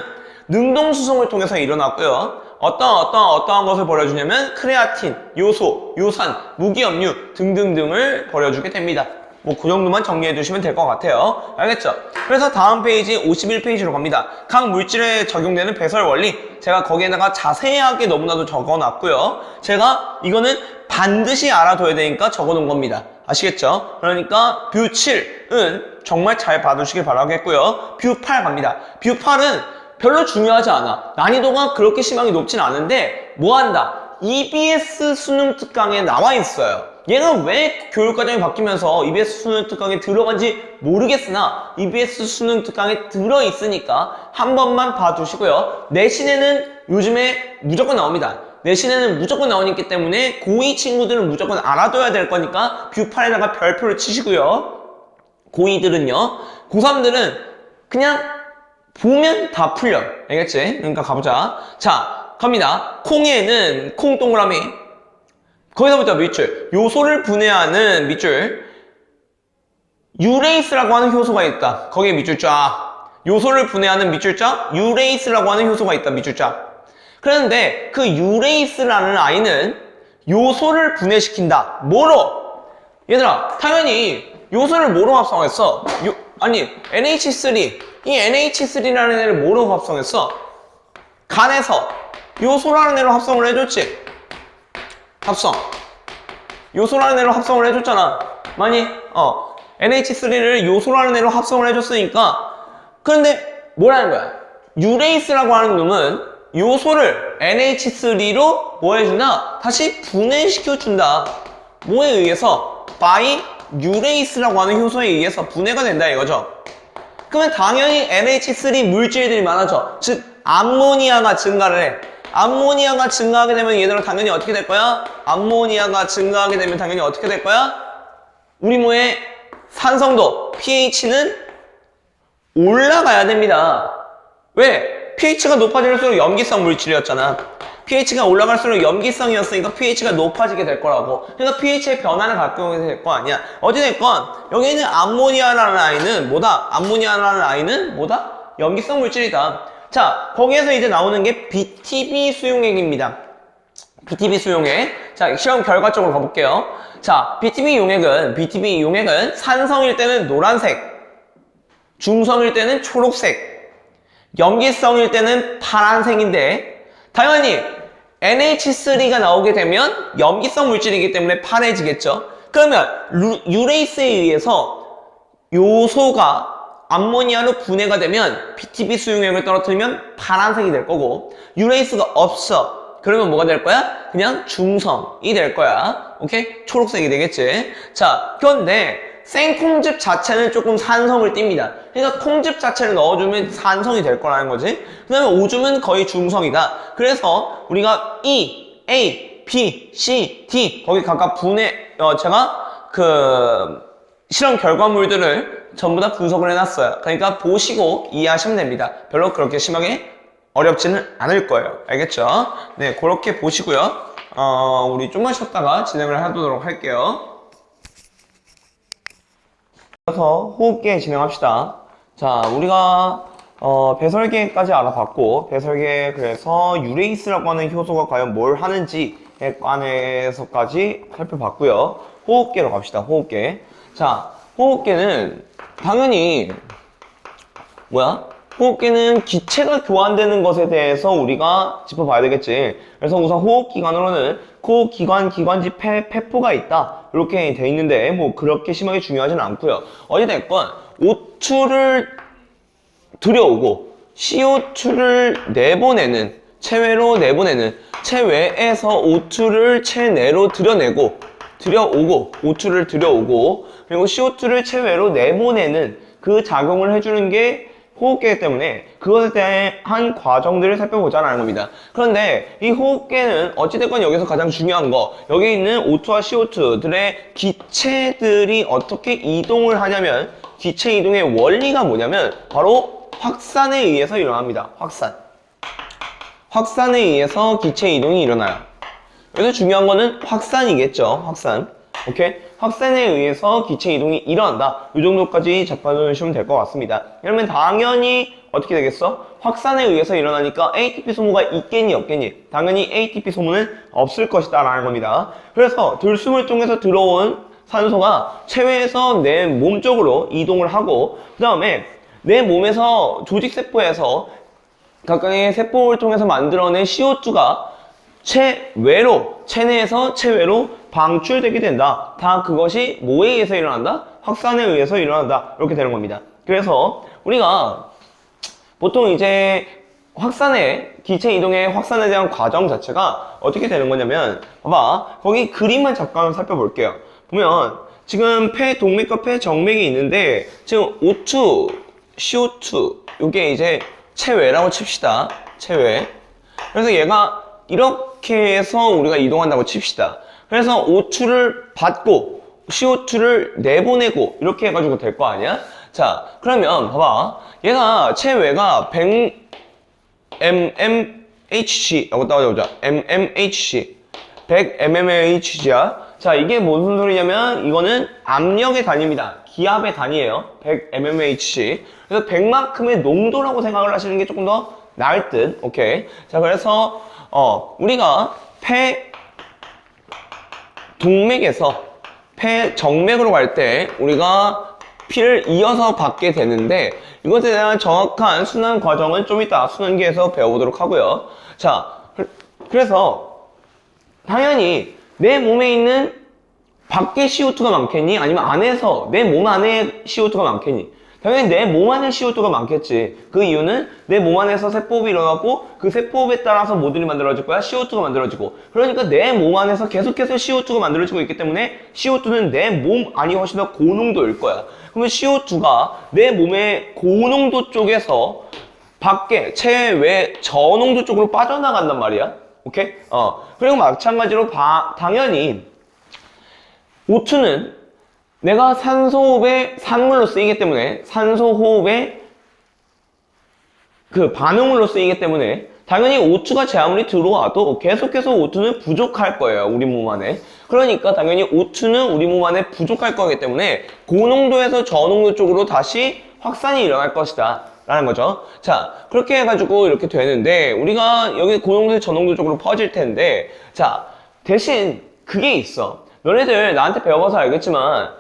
능동수송을 통해서 일어났고요. 어떠한 것을 버려주냐면 크레아틴, 요소, 요산, 무기염류 등등등을 버려주게 됩니다. 뭐 그 정도만 정리해 두시면 될 것 같아요. 알겠죠? 그래서 다음 페이지 51페이지로 갑니다. 각 물질에 적용되는 배설 원리, 제가 거기에다가 자세하게 너무나도 적어놨고요. 제가 이거는 반드시 알아둬야 되니까 적어놓은 겁니다. 아시겠죠? 그러니까 뷰 7은 정말 잘 봐두시길 바라겠고요. 뷰 8 갑니다. 뷰 8은 별로 중요하지 않아. 난이도가 그렇게 심하게 높진 않은데 뭐한다? EBS 수능 특강에 나와 있어요. 얘가 왜 교육과정이 바뀌면서 EBS 수능 특강에 들어간지 모르겠으나 EBS 수능 특강에 들어있으니까 한 번만 봐두시고요. 내신에는 요즘에 무조건 나옵니다. 내신에는 무조건 나오기 때문에 고2 친구들은 무조건 알아둬야 될 거니까 뷰 8에다가 별표를 치시고요. 고2들은요. 고3들은 그냥 보면 다 풀려. 알겠지? 그러니까 가보자. 자, 갑니다. 콩에는 콩 동그라미. 거기서부터 밑줄. 요소를 분해하는 밑줄. 유레이스라고 하는 효소가 있다. 거기에 밑줄 쫙. 요소를 분해하는 밑줄 쫙. 유레이스라고 하는 효소가 있다. 밑줄 쫙. 그런데 그 유레이스라는 아이는 요소를 분해시킨다. 뭐로? 얘들아, 당연히 요소를 뭐로 합성했어? NH3. 이 NH3라는 애를 뭐로 합성했어? 간에서 요소라는 애로 합성을 해줬지. 합성. 요소라는 애로 합성을 해줬잖아. NH3를 요소라는 애로 합성을 해줬으니까. 그런데 뭐라는 거야? 유레이스라고 하는 놈은 요소를 NH3로 뭐 해주나? 다시 분해시켜준다. 뭐에 의해서? by 유레이스라고 하는 효소에 의해서 분해가 된다 이거죠. 그러면 당연히 NH3 물질들이 많아져. 즉 암모니아가 증가를 해. 암모니아가 증가하게 되면 얘들은 당연히 어떻게 될 거야? 암모니아가 증가하게 되면 당연히 어떻게 될 거야? 우리 모의 산성도 pH는 올라가야 됩니다. 왜? pH가 높아질수록 염기성 물질이었잖아. pH가 올라갈수록 염기성이었으니까 pH가 높아지게 될 거라고. 그러니까 pH의 변화를 갖게 될 거 아니야. 어찌됐건 여기 있는 암모니아라는 아이는 뭐다? 암모니아라는 아이는 뭐다? 염기성 물질이다. 자, 거기에서 이제 나오는 게 BTB 수용액입니다. BTB 수용액. 자, 시험 결과 쪽으로 가볼게요. 자, BTB 용액은 산성일 때는 노란색, 중성일 때는 초록색, 염기성일 때는 파란색인데 당연히 NH3가 나오게 되면 염기성 물질이기 때문에 파래지겠죠. 그러면 유레이스에 의해서 요소가 암모니아로 분해가 되면 BTB 수용액을 떨어뜨리면 파란색이 될 거고 유레이스가 없어. 그러면 뭐가 될 거야? 그냥 중성이 될 거야. 오케이? 초록색이 되겠지. 자, 그런데 생콩즙 자체는 조금 산성을 띱니다. 그러니까 콩즙 자체를 넣어주면 산성이 될 거라는 거지. 그 다음에 오줌은 거의 중성이다. 그래서 우리가 E, A, B, C, D 거기 각각 제가 실험 결과물들을 전부 다 분석을 해놨어요. 그러니까 보시고 이해하시면 됩니다. 별로 그렇게 심하게 어렵지는 않을 거예요. 알겠죠? 네, 그렇게 보시고요. 우리 좀만 쉬었다가 진행을 하도록 할게요. 그래서 호흡계 진행합시다. 자, 우리가 배설계까지 알아봤고 배설계 그래서 유레이스라고 하는 효소가 과연 뭘 하는지에 관해서까지 살펴봤고요. 호흡계로 갑시다. 호흡계. 자, 호흡계는 당연히 호흡계는 기체가 교환되는 것에 대해서 우리가 짚어봐야 되겠지. 그래서 우선 호흡기관으로는 코, 기관, 기관지, 폐포가 있다. 이렇게 돼 있는데 뭐 그렇게 심하게 중요하지는 않고요. 어찌됐건 O2를 들여오고 CO2를 내보내는 체외로 내보내는 체외에서 O2를 체내로 들여오고 O2를 들여오고 그리고 CO2를 체외로 내보내는 그 작용을 해주는 게 호흡계 때문에 그것에 대한 과정들을 살펴보자라는 겁니다. 그런데 이 호흡계는 어찌됐건 여기서 가장 중요한 거, 여기 있는 O2와 CO2들의 기체들이 어떻게 이동을 하냐면, 기체 이동의 원리가 뭐냐면 바로 확산에 의해서 일어납니다. 확산에 의해서 기체 이동이 일어나요. 여기서 중요한 거는 확산이겠죠. 확산. 오케이? 확산에 의해서 기체 이동이 일어난다. 이 정도까지 잡아주시면 될 것 같습니다. 그러면 당연히 어떻게 되겠어? 확산에 의해서 일어나니까 ATP 소모가 있겠니 없겠니? 당연히 ATP 소모는 없을 것이다 라는 겁니다. 그래서 들숨을 통해서 들어온 산소가 체외에서 내 몸 쪽으로 이동을 하고, 그 다음에 내 몸에서 조직세포에서 각각의 세포를 통해서 만들어낸 CO2가 체외로, 체내에서 체외로 방출되게 된다. 다 그것이 뭐에 의해서 일어난다? 확산에 의해서 일어난다. 이렇게 되는 겁니다. 그래서 우리가 보통 이제 기체 이동의 확산에 대한 과정 자체가 어떻게 되는 거냐면, 봐봐. 거기 그림만 잠깐 살펴볼게요. 보면 지금 폐 동맥과 폐 정맥이 있는데, 지금 O2, CO2, 이게 이제 체외라고 칩시다. 체외. 그래서 얘가 이렇게 해서 우리가 이동한다고 칩시다. 그래서 O2를 받고 CO2를 내보내고 이렇게 해가지고 될 거 아니야? 자, 그러면 봐봐. 얘가 체외가 100mmHg라고 따져보자. mmHg. 100mmHg야. 자, 이게 무슨 소리냐면 이거는 압력의 단위입니다. 기압의 단위예요. 100mmHg. 그래서 100만큼의 농도라고 생각을 하시는 게 조금 더 나을 듯. 오케이. 자, 그래서 우리가 폐 동맥에서 폐 정맥으로 갈 때 우리가 피를 이어서 받게 되는데, 이것에 대한 정확한 순환 과정은 좀 이따 순환기에서 배워보도록 하고요. 자, 그래서 당연히 내 몸에 있는 밖에 CO2가 많겠니? 아니면 안에서 내 몸 안에 CO2가 많겠니? 당연히 내 몸 안에 CO2가 많겠지. 그 이유는 내 몸 안에서 세포호흡이 일어나고 그 세포호흡에 따라서 뭐들이 만들어질 거야? CO2가 만들어지고. 그러니까 내 몸 안에서 계속해서 CO2가 만들어지고 있기 때문에 CO2는 내 몸 안이 훨씬 더 고농도일 거야. 그러면 CO2가 내 몸의 고농도 쪽에서 밖에 체외 저농도 쪽으로 빠져나간단 말이야. 오케이? 그리고 마찬가지로 당연히 O2는 내가 산소호흡의 산물로 쓰이기 때문에, 산소호흡의 그 반응물로 쓰이기 때문에 당연히 O2가 제 아무리 들어와도 계속해서 O2는 부족할 거예요, 우리 몸 안에. 그러니까 당연히 O2는 우리 몸 안에 부족할 거기 때문에 고농도에서 저농도 쪽으로 다시 확산이 일어날 것이다 라는 거죠. 자, 그렇게 해가지고 이렇게 되는데, 우리가 여기 고농도에서 저농도 쪽으로 퍼질 텐데, 자, 대신 그게 있어. 너네들 나한테 배워봐서 알겠지만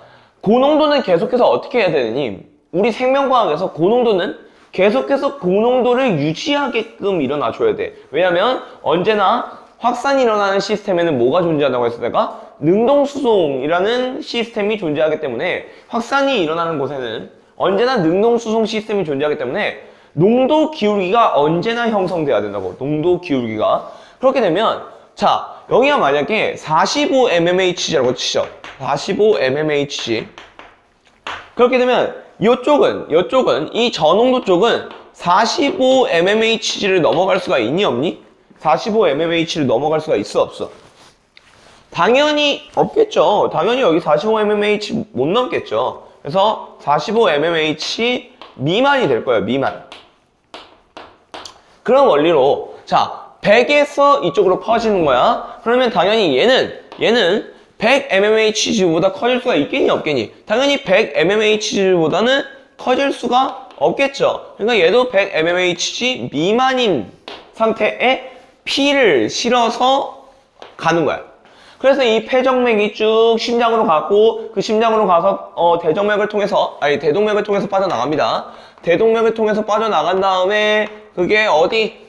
고농도는 계속해서 어떻게 해야 되느니, 우리 생명과학에서 고농도는 계속해서 고농도를 유지하게끔 일어나줘야 돼. 왜냐면 언제나 확산이 일어나는 시스템에는 뭐가 존재한다고 했을 때가 능동수송이라는 시스템이 존재하기 때문에, 확산이 일어나는 곳에는 언제나 능동수송 시스템이 존재하기 때문에 농도 기울기가 언제나 형성돼야 된다고. 농도 기울기가. 그렇게 되면, 자, 여기가 만약에 45mmHg라고 치죠. 45mmHg. 그렇게 되면 이쪽은 이 저농도 쪽은 45mmHg를 넘어갈 수가 있니 없니? 45mmHg를 넘어갈 수가 있어 없어? 당연히 없겠죠. 당연히 여기 45mmH 못 넘겠죠. 그래서 45mmH 미만이 될 거예요. 미만. 그런 원리로, 자, 100에서 이쪽으로 퍼지는 거야. 그러면 당연히 얘는 100mmHg보다 커질 수가 있겠니 없겠니? 당연히 100mmHg보다는 커질 수가 없겠죠. 그러니까 얘도 100mmHg 미만인 상태에 피를 실어서 가는 거야. 그래서 이 폐정맥이 쭉 심장으로 가고, 그 심장으로 가서 대동맥을 통해서 빠져나갑니다. 대동맥을 통해서 빠져나간 다음에 그게 어디?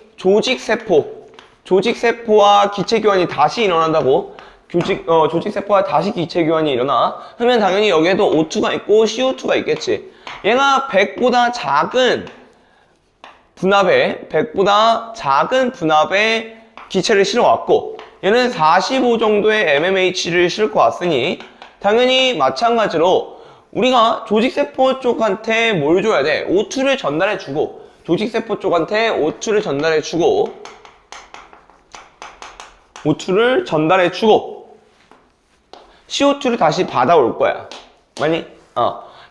조직세포와 기체교환이 다시 일어난다고. 조직세포와 다시 기체교환이 일어나. 그러면 당연히 여기에도 O2가 있고 CO2가 있겠지. 얘가 100보다 작은 분압에 기체를 실어왔고, 얘는 45 정도의 mmH를 싣고 왔으니 당연히 마찬가지로 우리가 조직세포 쪽한테 뭘 줘야 돼? O2를 전달해주고, 조직세포 쪽한테 O2를 전달해주고, O2를 전달해주고, CO2를 다시 받아올 거야. 맞니?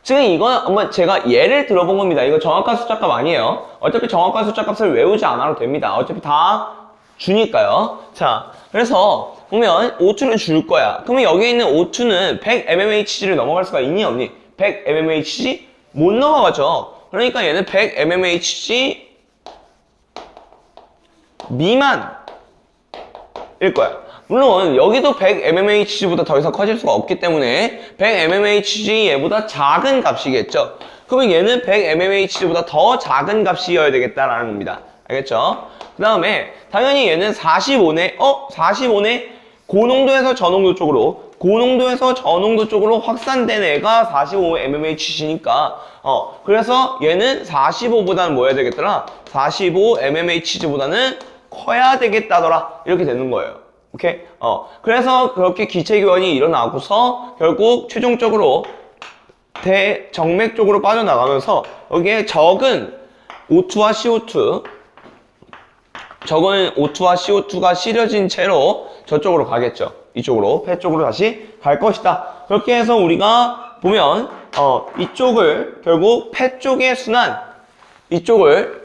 지금 이건 한번 제가 예를 들어본 겁니다. 이거 정확한 숫자값 아니에요. 어차피 정확한 숫자값을 외우지 않아도 됩니다. 어차피 다 주니까요. 자, 그래서 보면 O2를 줄 거야. 그러면 여기 있는 O2는 100mmHg를 넘어갈 수가 있니 없니? 100mmHg 못 넘어가죠. 그러니까 얘는 100mmHg 미만일 거야. 물론 여기도 100mmHg보다 더 이상 커질 수가 없기 때문에 100mmHg 얘보다 작은 값이겠죠. 그러면 얘는 100mmHg보다 더 작은 값이어야 되겠다라는 겁니다. 알겠죠? 그 다음에 당연히 얘는 45네. 45네? 고농도에서 저농도 쪽으로, 고농도에서 저농도 쪽으로 확산된 애가 45mmHg니까 그래서 얘는 45보다는 뭐 해야 되겠더라? 45mmHg보다는 커야 되겠다더라. 이렇게 되는 거예요. 오케이? 그래서 그렇게 기체교환이 일어나고서 결국 최종적으로 대정맥 쪽으로 빠져나가면서 여기에 적은 O2와 CO2가 실려진 채로 저쪽으로 가겠죠. 이쪽으로, 폐 쪽으로 다시 갈 것이다. 그렇게 해서 우리가 보면 이쪽을 결국 폐 쪽의 순환, 이쪽을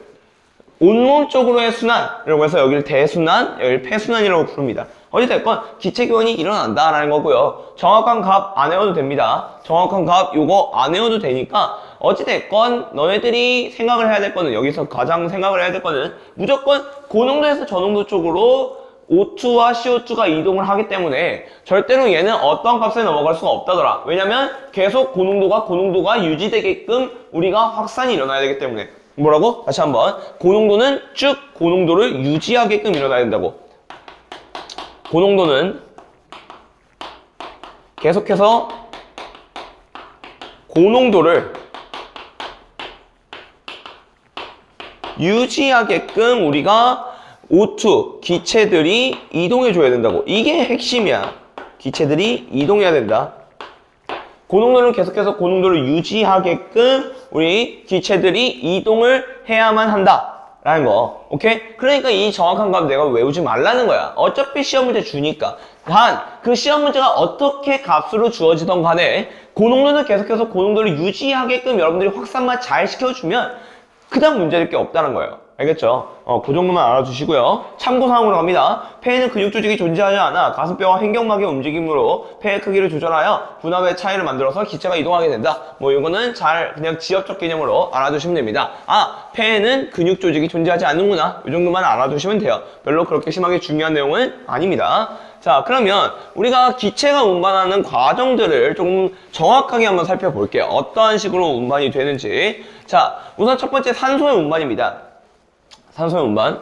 온몸 쪽으로의 순환이라고 해서 여기를 대순환, 여기를 폐순환이라고 부릅니다. 어찌됐건 기체교환이 일어난다라는 거고요. 정확한 값 안 외워도 됩니다. 정확한 값 요거 안 외워도 되니까 어찌됐건 너네들이 생각을 해야 될 거는, 여기서 가장 생각을 해야 될 거는 무조건 고농도에서 저농도 쪽으로 O2와 CO2가 이동을 하기 때문에 절대로 얘는 어떤 값에 넘어갈 수가 없다더라. 왜냐면 계속 고농도가 유지되게끔 우리가 확산이 일어나야 되기 때문에. 뭐라고? 다시 한번. 고농도는 쭉 고농도를 유지하게끔 일어나야 된다고. 고농도는 계속해서 고농도를 유지하게끔 우리가 O2, 기체들이 이동해 줘야 된다고. 이게 핵심이야. 기체들이 이동해야 된다. 고농도는 계속해서 고농도를 유지하게끔 우리 기체들이 이동을 해야만 한다 라는 거. 오케이? 그러니까 이 정확한 값 내가 외우지 말라는 거야. 어차피 시험 문제 주니까. 단 그 시험 문제가 어떻게 값으로 주어지던 간에 고농도는 계속해서 고농도를 유지하게끔 여러분들이 확산만 잘 시켜주면 그 다음 문제될 게 없다는 거예요. 알겠죠? 그 정도만 알아주시고요. 참고사항으로 갑니다. 폐에는 근육 조직이 존재하지 않아 가슴뼈와 횡격막의 움직임으로 폐의 크기를 조절하여 분압의 차이를 만들어서 기체가 이동하게 된다. 뭐 이거는 잘 그냥 지엽적 개념으로 알아두시면 됩니다. 폐에는 근육 조직이 존재하지 않는구나. 이 정도만 알아두시면 돼요. 별로 그렇게 심하게 중요한 내용은 아닙니다. 자, 그러면 우리가 기체가 운반하는 과정들을 조금 정확하게 한번 살펴볼게요. 어떠한 식으로 운반이 되는지. 자, 우선 첫 번째 산소의 운반입니다. 산소의 운반.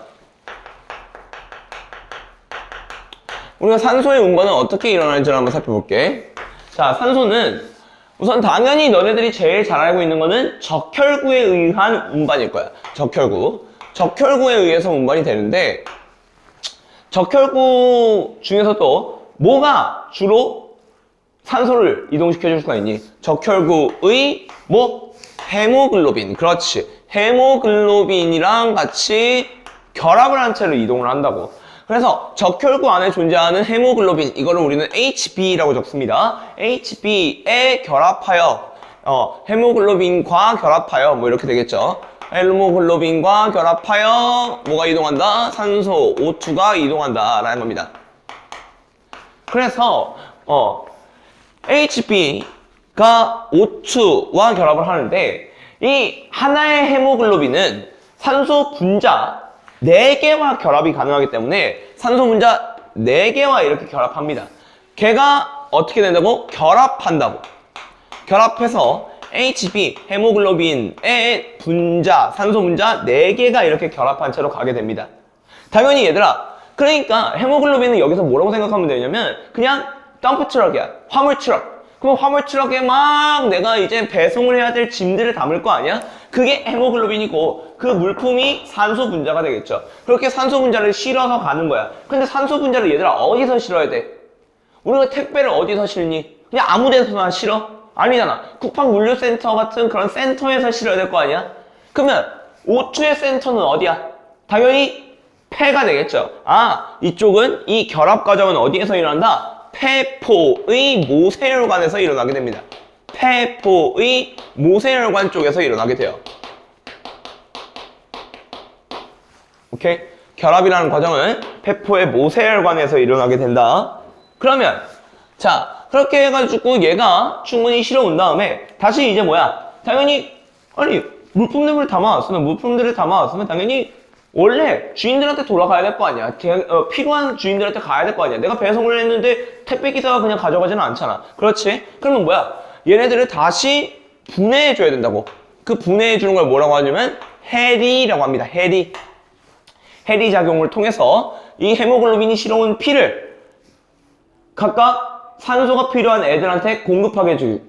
우리가 산소의 운반은 어떻게 일어나는지를 한번 살펴볼게. 자, 산소는 우선 당연히 너네들이 제일 잘 알고 있는 거는 적혈구에 의한 운반일 거야. 적혈구에 의해서 운반이 되는데, 적혈구 중에서도 뭐가 주로 산소를 이동시켜 줄 수가 있니? 적혈구의 헤모글로빈. 그렇지. 헤모글로빈이랑 같이 결합을 한 채로 이동을 한다고. 그래서 적혈구 안에 존재하는 헤모글로빈, 이거를 우리는 HB라고 적습니다. HB에 결합하여 헤모글로빈과 결합하여 뭐 이렇게 되겠죠. 헤모글로빈과 결합하여 뭐가 이동한다? 산소, O2가 이동한다 라는 겁니다. 그래서 HB가 O2와 결합을 하는데, 이 하나의 헤모글로빈은 산소 분자 4개와 결합이 가능하기 때문에 산소 분자 4개와 이렇게 결합합니다. 걔가 어떻게 된다고? 결합한다고. 결합해서 HB, 헤모글로빈의 분자, 산소 분자 4개가 이렇게 결합한 채로 가게 됩니다. 당연히 얘들아, 그러니까 헤모글로빈은 여기서 뭐라고 생각하면 되냐면 그냥 덤프트럭이야. 화물트럭. 그럼 화물트럭에 막 내가 이제 배송을 해야 될 짐들을 담을 거 아니야? 그게 헤모글로빈이고 그 물품이 산소 분자가 되겠죠. 그렇게 산소 분자를 실어서 가는 거야. 근데 산소 분자를 얘들아 어디서 실어야 돼? 우리가 택배를 어디서 실니? 그냥 아무 데서나 실어? 아니잖아. 국방물류센터 같은 그런 센터에서 실어야 될 거 아니야? 그러면 O2의 센터는 어디야? 당연히 폐가 되겠죠. 아, 이쪽은 이 결합 과정은 어디에서 일어난다? 폐포의 모세혈관에서 일어나게 됩니다. 폐포의 모세혈관 쪽에서 일어나게 돼요. 오케이? 결합이라는 과정은 폐포의 모세혈관에서 일어나게 된다. 그러면 자, 그렇게 해가지고 얘가 충분히 실어온 다음에 다시 이제 뭐야? 당연히 아니 물품들을 담아왔으면 당연히 원래 주인들한테 돌아가야 될 거 아니야. 필요한 주인들한테 가야 될 거 아니야. 내가 배송을 했는데 택배기사가 그냥 가져가지는 않잖아. 그렇지? 그러면 뭐야? 얘네들을 다시 분해해줘야 된다고. 그 분해해주는 걸 뭐라고 하냐면 해리라고 합니다. 해리 작용을 통해서 이 헤모글로빈이 실어온 피를 각각 산소가 필요한 애들한테 공급해 줄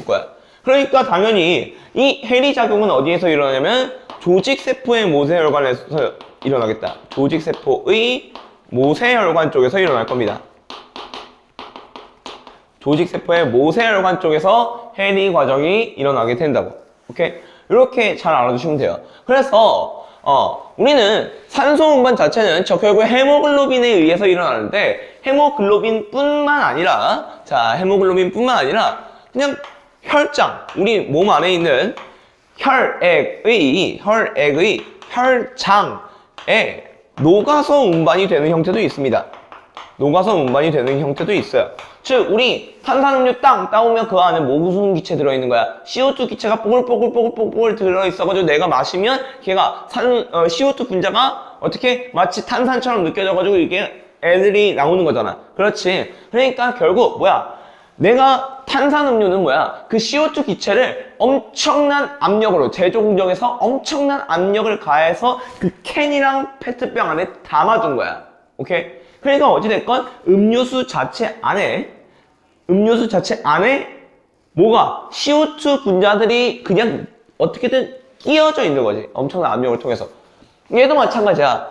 거야. 그러니까 당연히 이 해리 작용은 어디에서 일어나냐면 조직세포의 모세혈관에서 일어나겠다. 조직세포의 모세혈관 쪽에서 일어날 겁니다. 조직세포의 모세혈관 쪽에서 해리 과정이 일어나게 된다고. 오케이? 이렇게 잘 알아두시면 돼요. 그래서 우리는 산소 운반 자체는 적혈구의 헤모글로빈에 의해서 일어나는데 헤모글로빈뿐만 아니라 그냥 혈장, 우리 몸 안에 있는 혈액의 혈장에 녹아서 운반이 되는 형태도 있습니다. 녹아서 운반이 되는 형태도 있어요. 즉 우리 탄산음료 땅 따오면 그 안에 무슨 기체 들어있는 거야? CO2 기체가 뽀글뽀글 들어있어가지고 내가 마시면 걔가 CO2 분자가 어떻게 마치 탄산처럼 느껴져가지고 이게 애들이 나오는 거잖아. 그렇지. 그러니까 결국 뭐야? 내가 탄산음료는 뭐야? 그 CO2 기체를 엄청난 압력으로 제조 공정에서 엄청난 압력을 가해서 그 캔이랑 페트병 안에 담아둔 거야. 오케이? 그러니까 어찌됐건 음료수 자체 안에 뭐가 CO2 분자들이 그냥 어떻게든 끼어져 있는 거지. 엄청난 압력을 통해서. 얘도 마찬가지야.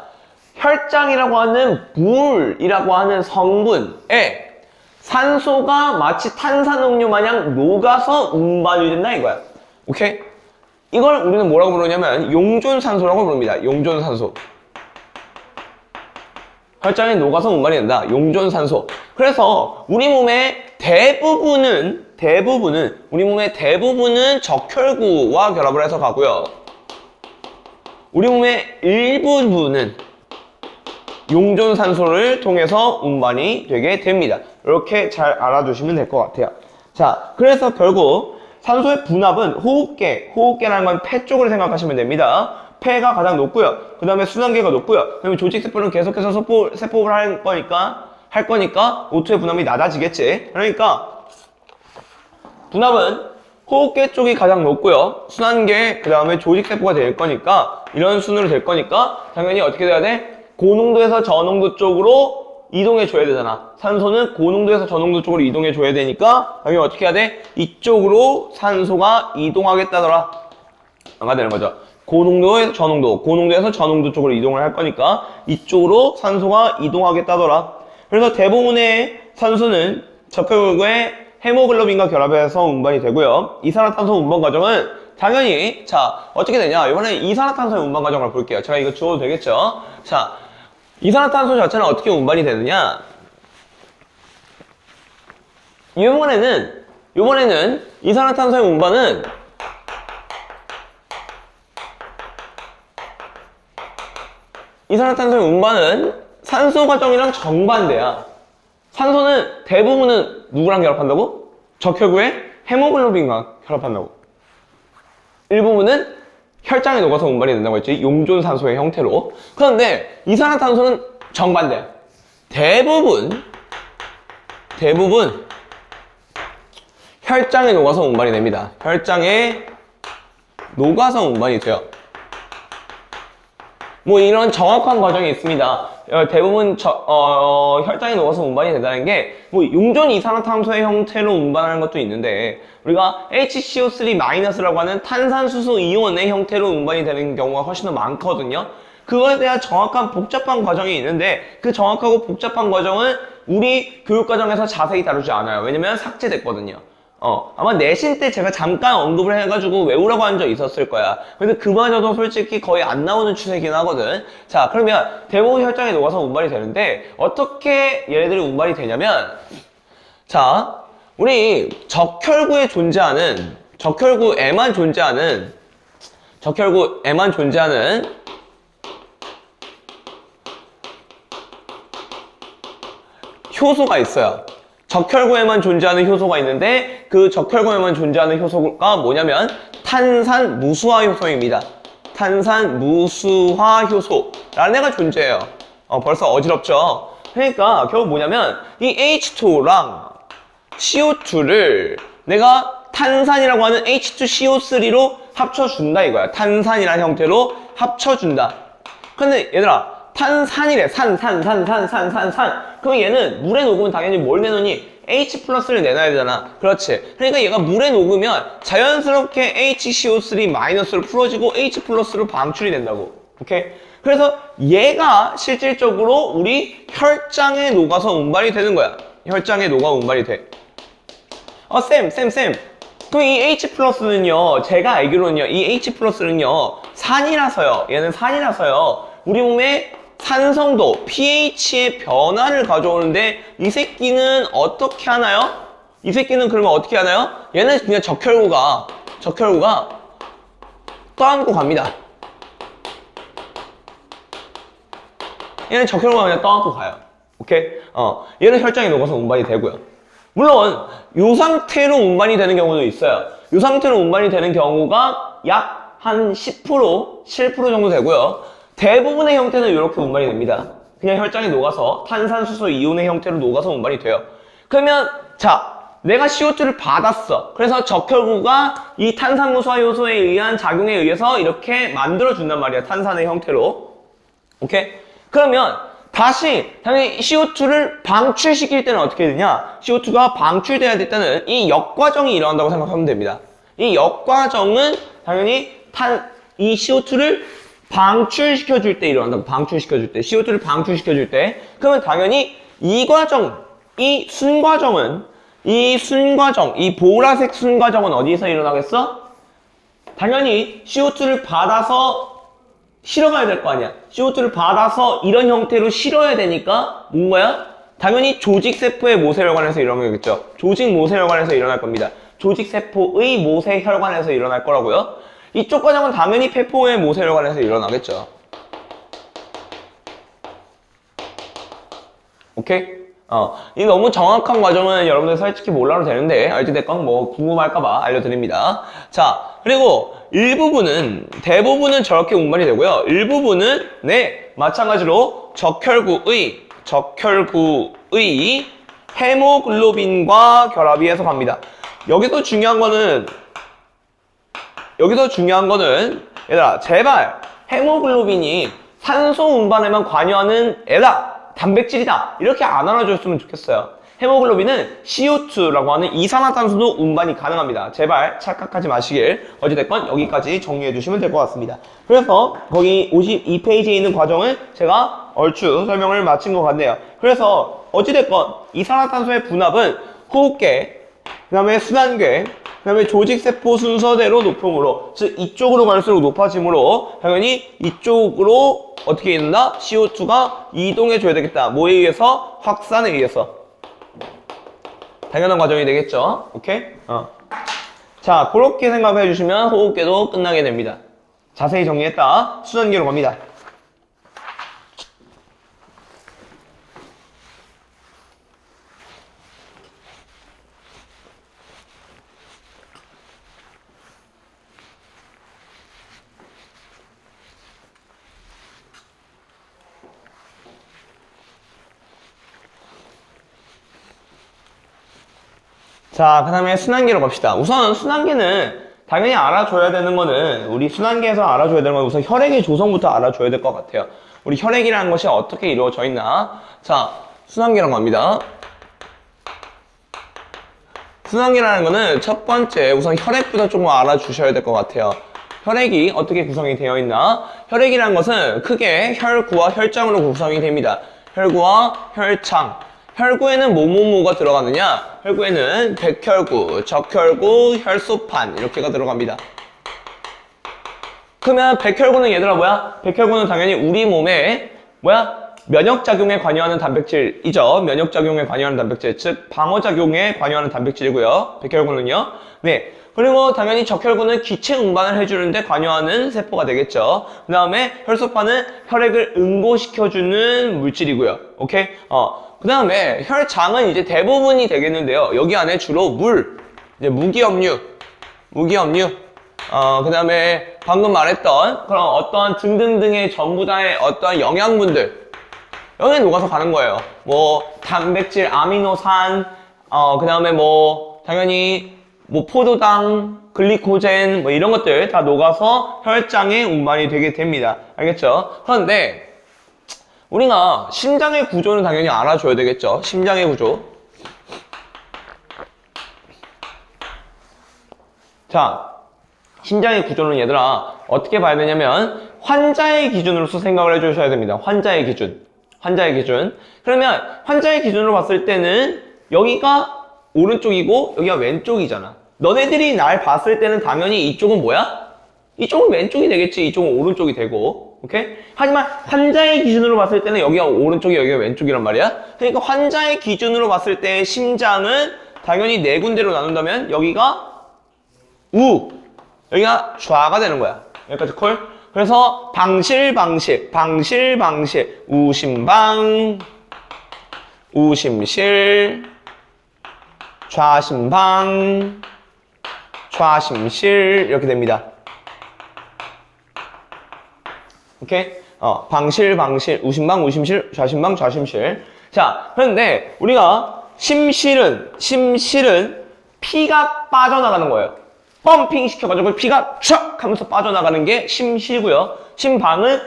혈장이라고 하는 물이라고 하는 성분에 산소가 마치 탄산음료 마냥 녹아서 운반이 된다 이거야. 오케이? 이걸 우리는 뭐라고 부르냐면 용존산소라고 부릅니다. 용존산소. 혈장에 녹아서 운반이 된다. 용존산소. 그래서 우리 몸의 대부분은 적혈구와 결합을 해서 가고요. 우리 몸의 일부분은 용존산소를 통해서 운반이 되게 됩니다. 이렇게 잘 알아두시면 될 것 같아요. 자, 그래서 결국 산소의 분압은 호흡계라는 건 폐 쪽을 생각하시면 됩니다. 폐가 가장 높고요. 그 다음에 순환계가 높고요. 그러면 조직세포는 계속해서 세포를 할 거니까 O2의 분압이 낮아지겠지. 그러니까 분압은 호흡계 쪽이 가장 높고요. 순환계, 그 다음에 조직세포가 될 거니까 이런 순으로 될 거니까 당연히 어떻게 돼야 돼? 고농도에서 저농도 쪽으로 이동해 줘야 되잖아. 산소는 고농도에서 저농도 쪽으로 이동해 줘야 되니까 당연히 어떻게 해야 돼? 이쪽으로 산소가 이동하겠다더라. 가 되는 거죠. 고농도에서 저농도 쪽으로 이동을 할 거니까 이쪽으로 산소가 이동하겠다더라. 그래서 대부분의 산소는 적혈구의 헤모글로빈과 결합해서 운반이 되고요. 이산화탄소 운반 과정은 당연히 자 어떻게 되냐? 이번에 이산화탄소의 운반 과정을 볼게요. 제가 이거 주어도 되겠죠? 자, 이산화탄소 자체는 어떻게 운반이 되느냐? 이번에는 이산화탄소의 운반은 산소 과정이랑 정반대야. 산소는 대부분은 누구랑 결합한다고? 적혈구의 헤모글로빈과 결합한다고. 일부분은 혈장에 녹아서 운반이 된다고 했지. 용존산소의 형태로. 그런데 이산화탄소는 정반대야. 대부분 혈장에 녹아서 운반이 됩니다. 혈장에 녹아서 운반이 돼요. 뭐 이런 정확한 과정이 있습니다. 대부분 혈장에 녹아서 운반이 된다는 게 뭐 용존 이산화탄소의 형태로 운반하는 것도 있는데 우리가 HCO3-라고 하는 탄산수소 이온의 형태로 운반이 되는 경우가 훨씬 더 많거든요. 그거에 대한 정확한 복잡한 과정이 있는데 그 정확하고 복잡한 과정은 우리 교육과정에서 자세히 다루지 않아요. 왜냐면 삭제됐거든요. 아마 내신 때 제가 잠깐 언급을 해가지고 외우라고 한 적 있었을 거야. 근데 그마저도 솔직히 거의 안 나오는 추세이긴 하거든. 자, 그러면 대부분 혈장에 녹아서 운반이 되는데 어떻게 얘네들이 운반이 되냐면, 자, 우리 적혈구에 존재하는, 적혈구에만 존재하는 효소가 있어요. 적혈구에만 존재하는 효소가 있는데 그 적혈구에만 존재하는 효소가 뭐냐면 탄산무수화 효소입니다. 탄산무수화 효소라는 애가 존재해요. 벌써 어지럽죠? 그러니까 결국 뭐냐면 이 H2랑 CO2를 내가 탄산이라고 하는 H2CO3로 합쳐준다 이거야. 탄산이라는 형태로 합쳐준다. 근데 얘들아, 탄산이래. 산. 그럼 얘는 물에 녹으면 당연히 뭘 내놓니? H 플러스를 내놔야 되잖아. 그렇지. 그러니까 얘가 물에 녹으면 자연스럽게 HCO3 마이너스로 풀어지고 H 플러스로 방출이 된다고. 오케이? 그래서 얘가 실질적으로 우리 혈장에 녹아서 운반이 되는 거야. 혈장에 녹아 운반이 돼. 쌤. 그럼 이 H 플러스는요, 제가 알기로는요, 이 H 플러스는요, 산이라서요. 얘는 산이라서요. 우리 몸에 산성도, pH의 변화를 가져오는데 이 새끼는 어떻게 하나요? 이 새끼는 그러면 어떻게 하나요? 얘는 그냥 적혈구가 떠안고 갑니다. 얘는 적혈구가 그냥 떠안고 가요. 오케이? 얘는 혈장에 녹아서 운반이 되고요. 물론 이 상태로 운반이 되는 경우도 있어요. 이 상태로 운반이 되는 경우가 약 한 10%, 7% 정도 되고요. 대부분의 형태는 이렇게 운반이 됩니다. 그냥 혈장에 녹아서 탄산수소 이온의 형태로 녹아서 운반이 돼요. 그러면 자, 내가 CO2를 받았어. 그래서 적혈구가 이 탄산무수화 효소에 의한 작용에 의해서 이렇게 만들어준단 말이야. 탄산의 형태로. 오케이? 그러면 다시 당연히 CO2를 방출시킬 때는 어떻게 되냐? CO2가 방출돼야 될 때는 이 역과정이 일어난다고 생각하면 됩니다. 이 역과정은 당연히 이 CO2를 방출시켜줄 때 일어난다고. 방출시켜줄 때. CO2를 방출시켜줄 때. 그러면 당연히 이 과정, 이 순과정은, 이 보라색 순과정은 어디서 일어나겠어? 당연히 CO2를 받아서 실어가야 될 거 아니야. CO2를 받아서 이런 형태로 실어야 되니까 뭔가야? 당연히 조직세포의 모세혈관에서 일어나겠죠. 조직 모세혈관에서 일어날 겁니다. 조직세포의 모세혈관에서 일어날 거라고요. 이쪽 과정은 당연히 폐포의 모세혈관에서 일어나겠죠. 오케이? 이 너무 정확한 과정은 여러분들 솔직히 몰라도 되는데 어찌됐건 뭐 궁금할까봐 알려드립니다. 자, 그리고 대부분은 저렇게 운반이 되고요. 일부분은 마찬가지로 적혈구의 헤모글로빈과 결합이 해서 갑니다. 여기서 중요한 거는 얘들아, 제발 헤모글로빈이 산소 운반에만 관여하는 애다, 단백질이다, 이렇게 안 알아줬으면 좋겠어요. 헤모글로빈은 CO2라고 하는 이산화탄소도 운반이 가능합니다. 제발 착각하지 마시길. 어찌됐건 여기까지 정리해 주시면 될 것 같습니다. 그래서 거기 52페이지에 있는 과정을 제가 얼추 설명을 마친 것 같네요. 그래서 어찌됐건 이산화탄소의 분압은 호흡계, 그 다음에 순환계, 그 다음에 조직세포 순서대로 높음으로, 즉 이쪽으로 갈수록 높아지므로 당연히 이쪽으로 어떻게 된다? CO2가 이동해줘야 되겠다. 뭐에 의해서? 확산에 의해서. 당연한 과정이 되겠죠. 오케이? 자, 그렇게 생각해 주시면 호흡계도 끝나게 됩니다. 자세히 정리했다. 순환계로 갑니다. 자, 그 다음에 순환계로 갑시다. 우선 순환계는 당연히 알아줘야 되는 거는, 우리 순환계에서 알아줘야 되는 건 우선 혈액의 조성부터 알아줘야 될 것 같아요. 우리 혈액이라는 것이 어떻게 이루어져 있나. 자, 순환계로 갑니다. 순환계라는 거는 첫 번째 우선 혈액부터 조금 알아주셔야 될 것 같아요. 혈액이 어떻게 구성이 되어 있나. 혈액이라는 것은 크게 혈구와 혈장으로 구성이 됩니다. 혈구와 혈장. 혈구에는 뭐뭐뭐가 들어가느냐? 혈구에는 백혈구, 적혈구, 혈소판 이렇게가 들어갑니다. 그러면 백혈구는 얘들아 뭐야? 백혈구는 당연히 우리 몸에 뭐야? 면역작용에 관여하는 단백질이죠. 면역작용에 관여하는 단백질, 즉 방어작용에 관여하는 단백질이고요. 백혈구는요. 네. 그리고 당연히 적혈구는 기체 운반을 해주는데 관여하는 세포가 되겠죠. 그 다음에 혈소판은 혈액을 응고시켜주는 물질이고요. 오케이? 그 다음에 혈장은 이제 대부분이 되겠는데요. 여기 안에 주로 물, 이제 무기업류, 그 다음에 방금 말했던 그런 어떤 등등등의 전부 다의 어떤 영양분들, 여기에 녹아서 가는 거예요. 뭐, 단백질, 아미노산, 그 다음에 뭐, 당연히 뭐, 포도당, 글리코젠, 뭐, 이런 것들 다 녹아서 혈장에 운반이 되게 됩니다. 알겠죠? 그런데, 우리가 심장의 구조는 당연히 알아줘야 되겠죠? 심장의 구조. 자, 심장의 구조는 얘들아, 어떻게 봐야 되냐면, 환자의 기준으로서 생각을 해주셔야 됩니다. 환자의 기준. 그러면 환자의 기준으로 봤을 때는 여기가 오른쪽이고 여기가 왼쪽이잖아. 너네들이 날 봤을 때는 당연히 이쪽은 뭐야? 이쪽은 왼쪽이 되겠지. 이쪽은 오른쪽이 되고. 오케이? 하지만 환자의 기준으로 봤을 때는 여기가 오른쪽이 여기가 왼쪽이란 말이야. 그러니까 환자의 기준으로 봤을 때 심장은 당연히 네 군데로 나눈다면 여기가 우, 여기가 좌가 되는 거야. 여기까지 콜? 그래서 방실, 우심방, 우심실, 좌심방, 좌심실 이렇게 됩니다. 오케이? 방실, 우심방, 우심실, 좌심방, 좌심실. 자, 그런데 우리가 심실은 피가 빠져나가는 거예요. 펌핑 시켜가지고 피가 촥 하면서 빠져나가는 게 심실고요. 심방은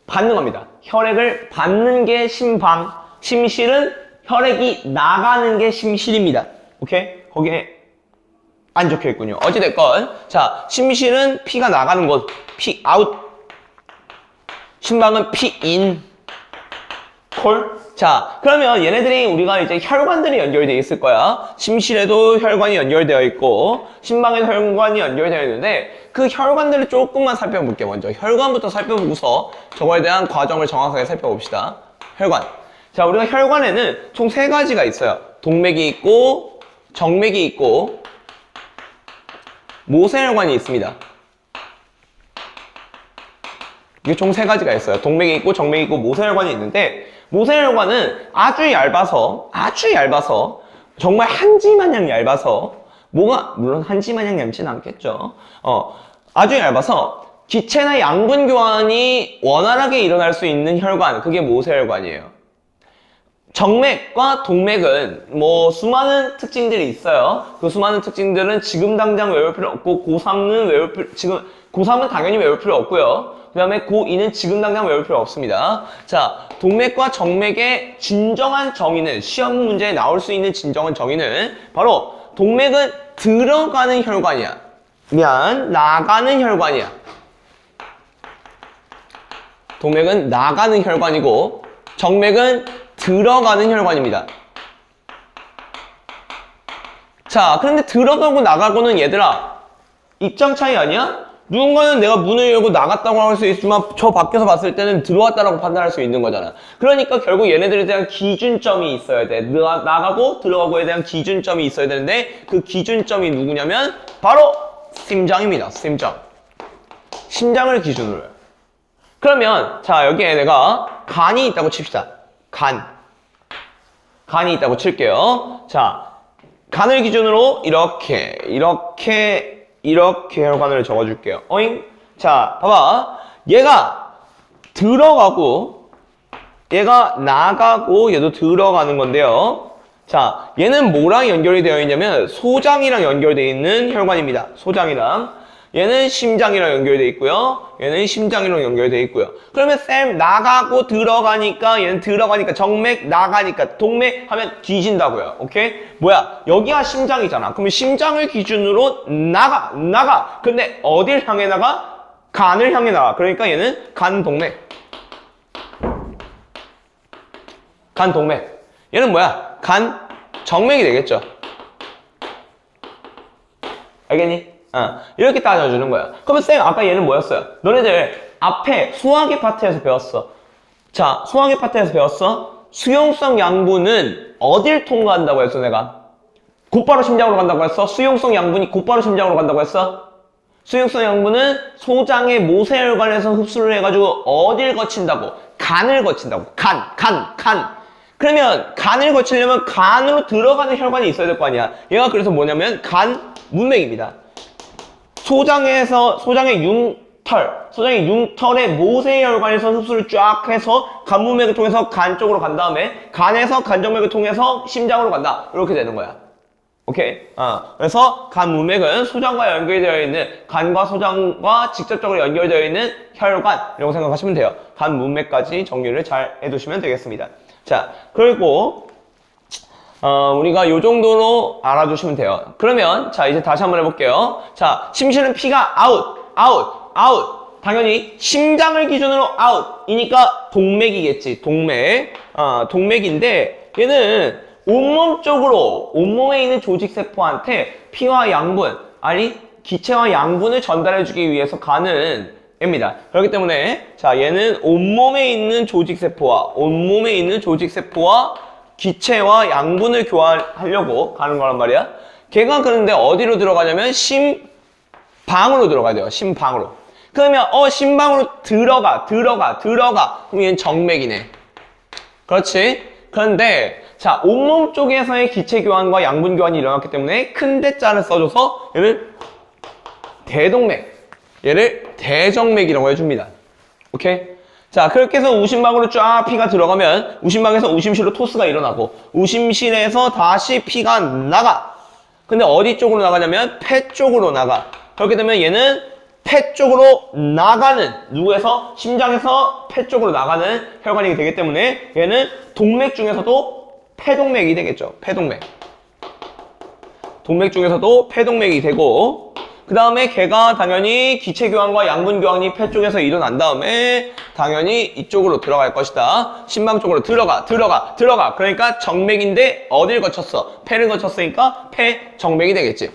받는 겁니다. 혈액을 받는 게 심방. 심실은 혈액이 나가는 게 심실입니다. 오케이? 거기에 안 적혀 있군요. 어찌됐건. 자, 심실은 피가 나가는 곳. 피 아웃. 심방은 피 인. 콜? 자, 그러면 얘네들이 우리가 이제 혈관들이 연결되어 있을 거야. 심실에도 혈관이 연결되어 있고, 심방에도 혈관이 연결되어 있는데, 그 혈관들을 조금만 살펴볼게요. 먼저 혈관부터 살펴보고서 저거에 대한 과정을 정확하게 살펴봅시다. 혈관. 자, 우리가 혈관에는 총 3가지가 있어요. 동맥이 있고, 정맥이 있고, 모세혈관이 있습니다. 이게 총 3가지가 있어요. 동맥이 있고, 정맥이 있고, 모세혈관이 있는데, 모세혈관은 아주 얇아서 정말 한지마냥 얇아서 물론 한지마냥 얇진 않겠죠. 아주 얇아서 기체나 양분 교환이 원활하게 일어날 수 있는 혈관, 그게 모세혈관이에요. 정맥과 동맥은 뭐 수많은 특징들이 있어요. 그 수많은 특징들은 지금 당장 외울 필요 없고 고3은 당연히 외울 필요 없고요. 그 다음에 고2는 지금 당장 외울 필요 없습니다. 자, 동맥과 정맥의 진정한 정의는, 시험 문제에 나올 수 있는 진정한 정의는 바로 동맥은 들어가는 혈관이야. 나가는 혈관이야. 동맥은 나가는 혈관이고 정맥은 들어가는 혈관입니다. 자, 그런데 들어가고 나가고는 얘들아 입장 차이 아니야? 누군가는 내가 문을 열고 나갔다고 할 수 있지만 저 밖에서 봤을 때는 들어왔다라고 판단할 수 있는 거잖아. 그러니까 결국 얘네들에 대한 기준점이 있어야 돼. 나가고 들어가고에 대한 기준점이 있어야 되는데 그 기준점이 누구냐면 바로 심장입니다. 심장을 기준으로 해요. 그러면 자, 여기에 내가 간이 있다고 칩시다. 간이 있다고 칠게요. 자, 간을 기준으로 이렇게 혈관을 적어줄게요. 어잉? 자, 봐봐. 얘가 들어가고, 얘가 나가고, 얘도 들어가는 건데요. 자, 얘는 뭐랑 연결이 되어 있냐면, 소장이랑 연결되어 있는 혈관입니다. 소장이랑. 얘는 심장이랑 연결되어 있고요. 얘는 심장이랑 연결되어 있고요. 그러면 쌤, 나가고 들어가니까, 얘는 들어가니까, 정맥, 나가니까, 동맥 하면 뒤진다고요. 오케이? 뭐야? 여기가 심장이잖아. 그러면 심장을 기준으로 나가. 근데 어딜 향해 나가? 간을 향해 나가. 그러니까 얘는 간동맥. 얘는 뭐야? 간 정맥이 되겠죠. 알겠니? 이렇게 따져주는 거야. 그러면 쌤 아까 얘는 뭐였어요? 너네들 앞에 수학의 파트에서 배웠어. 자, 수학의 파트에서 배웠어. 수용성 양분은 어딜 통과한다고 했어 내가? 곧바로 심장으로 간다고 했어? 수용성 양분이 곧바로 심장으로 간다고 했어? 수용성 양분은 소장의 모세혈관에서 흡수를 해가지고 어딜 거친다고? 간을 거친다고. 간. 그러면 간을 거치려면 간으로 들어가는 혈관이 있어야 될 거 아니야. 얘가 그래서 뭐냐면 간 문맥입니다. 소장의 융털의 모세혈관에서 흡수를 쫙 해서 간 문맥을 통해서 간 쪽으로 간 다음에 간에서 간정맥을 통해서 심장으로 간다. 이렇게 되는 거야. 오케이? 그래서 간 문맥은 소장과 연결되어 있는, 간과 소장과 직접적으로 연결되어 있는 혈관, 이라고 생각하시면 돼요. 간 문맥까지 정리를 잘 해두시면 되겠습니다. 자, 그리고, 우리가 요 정도로 알아두시면 돼요. 그러면, 자, 이제 다시 한번 해볼게요. 자, 심실은 피가 아웃. 당연히 심장을 기준으로 아웃이니까 동맥이겠지. 동맥인데, 얘는 온몸에 있는 조직세포한테 피와 양분, 아니 기체와 양분을 전달해주기 위해서 가는 애입니다. 그렇기 때문에 자 얘는 온몸에 있는 조직세포와 기체와 양분을 교환하려고 가는 거란 말이야. 걔가 그런데 어디로 들어가냐면 심방으로 들어가야 돼요. 심방으로. 그러면 심방으로 들어가. 그럼 얘는 정맥이네. 그렇지? 그런데 자 온몸 쪽에서의 기체 교환과 양분 교환이 일어났기 때문에 큰 대자를 써줘서 얘를 대정맥이라고 해줍니다. 오케이? 자 그렇게 해서 우심방으로 쫙 피가 들어가면 우심방에서 우심실로 토스가 일어나고 우심실에서 다시 피가 나가. 근데 어디 쪽으로 나가냐면 폐 쪽으로 나가. 그렇게 되면 얘는 폐 쪽으로 나가는, 누구에서? 심장에서 폐 쪽으로 나가는 혈관이 되기 때문에 얘는 동맥 중에서도 폐동맥이 되겠죠. 동맥 중에서도 폐동맥이 되고, 그 다음에 걔가 당연히 기체 교환과 양분 교환이 폐 쪽에서 일어난 다음에 당연히 이쪽으로 들어갈 것이다. 심방 쪽으로 들어가. 그러니까 정맥인데 어딜 거쳤어? 폐를 거쳤으니까 폐정맥이 되겠지.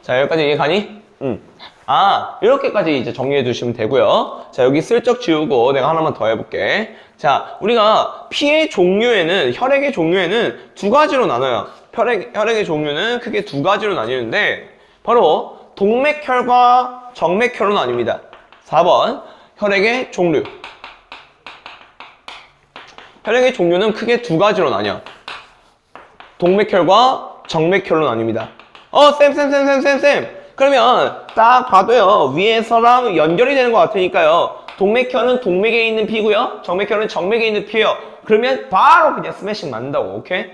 자, 여기까지 이해 가니? 이렇게까지 이제 정리해 주시면 되고요. 자, 여기 슬쩍 지우고 내가 하나만 더 해볼게. 자, 우리가 피의 종류에는, 혈액의 종류에는 두 가지로 나눠요. 혈액의 종류는 크게 두 가지로 나뉘는데, 바로 동맥혈과 정맥혈로 나뉩니다. 4번, 혈액의 종류. 혈액의 종류는 크게 두 가지로 나뉘어. 동맥혈과 정맥혈로 나뉩니다. 쌤. 그러면 딱 봐도요. 위에서랑 연결이 되는 것 같으니까요. 동맥혈은 동맥에 있는 피고요. 정맥혈은 정맥에 있는 피예요. 그러면 바로 그냥 스매싱 맞는다고. 오케이?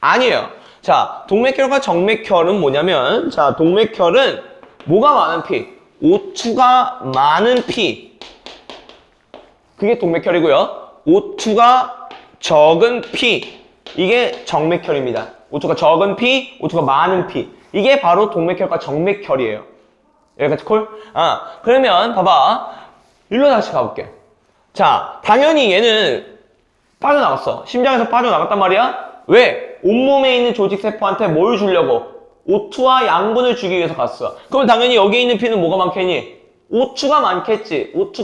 아니에요. 자, 동맥혈과 정맥혈은 뭐냐면, 자, 동맥혈은 뭐가 많은 피? O2가 많은 피. 그게 동맥혈이고요. O2가 적은 피. 이게 정맥혈입니다. O2가 적은 피, O2가 많은 피. 이게 바로 동맥혈과 정맥혈이에요. 여기까지 콜? 그러면 봐봐. 일로 다시 가볼게. 자, 당연히 얘는 빠져나갔어. 심장에서 빠져나갔단 말이야. 왜? 온몸에 있는 조직세포한테 뭘 주려고? O2와 양분을 주기 위해서 갔어. 그럼 당연히 여기 있는 피는 뭐가 많겠니? O2가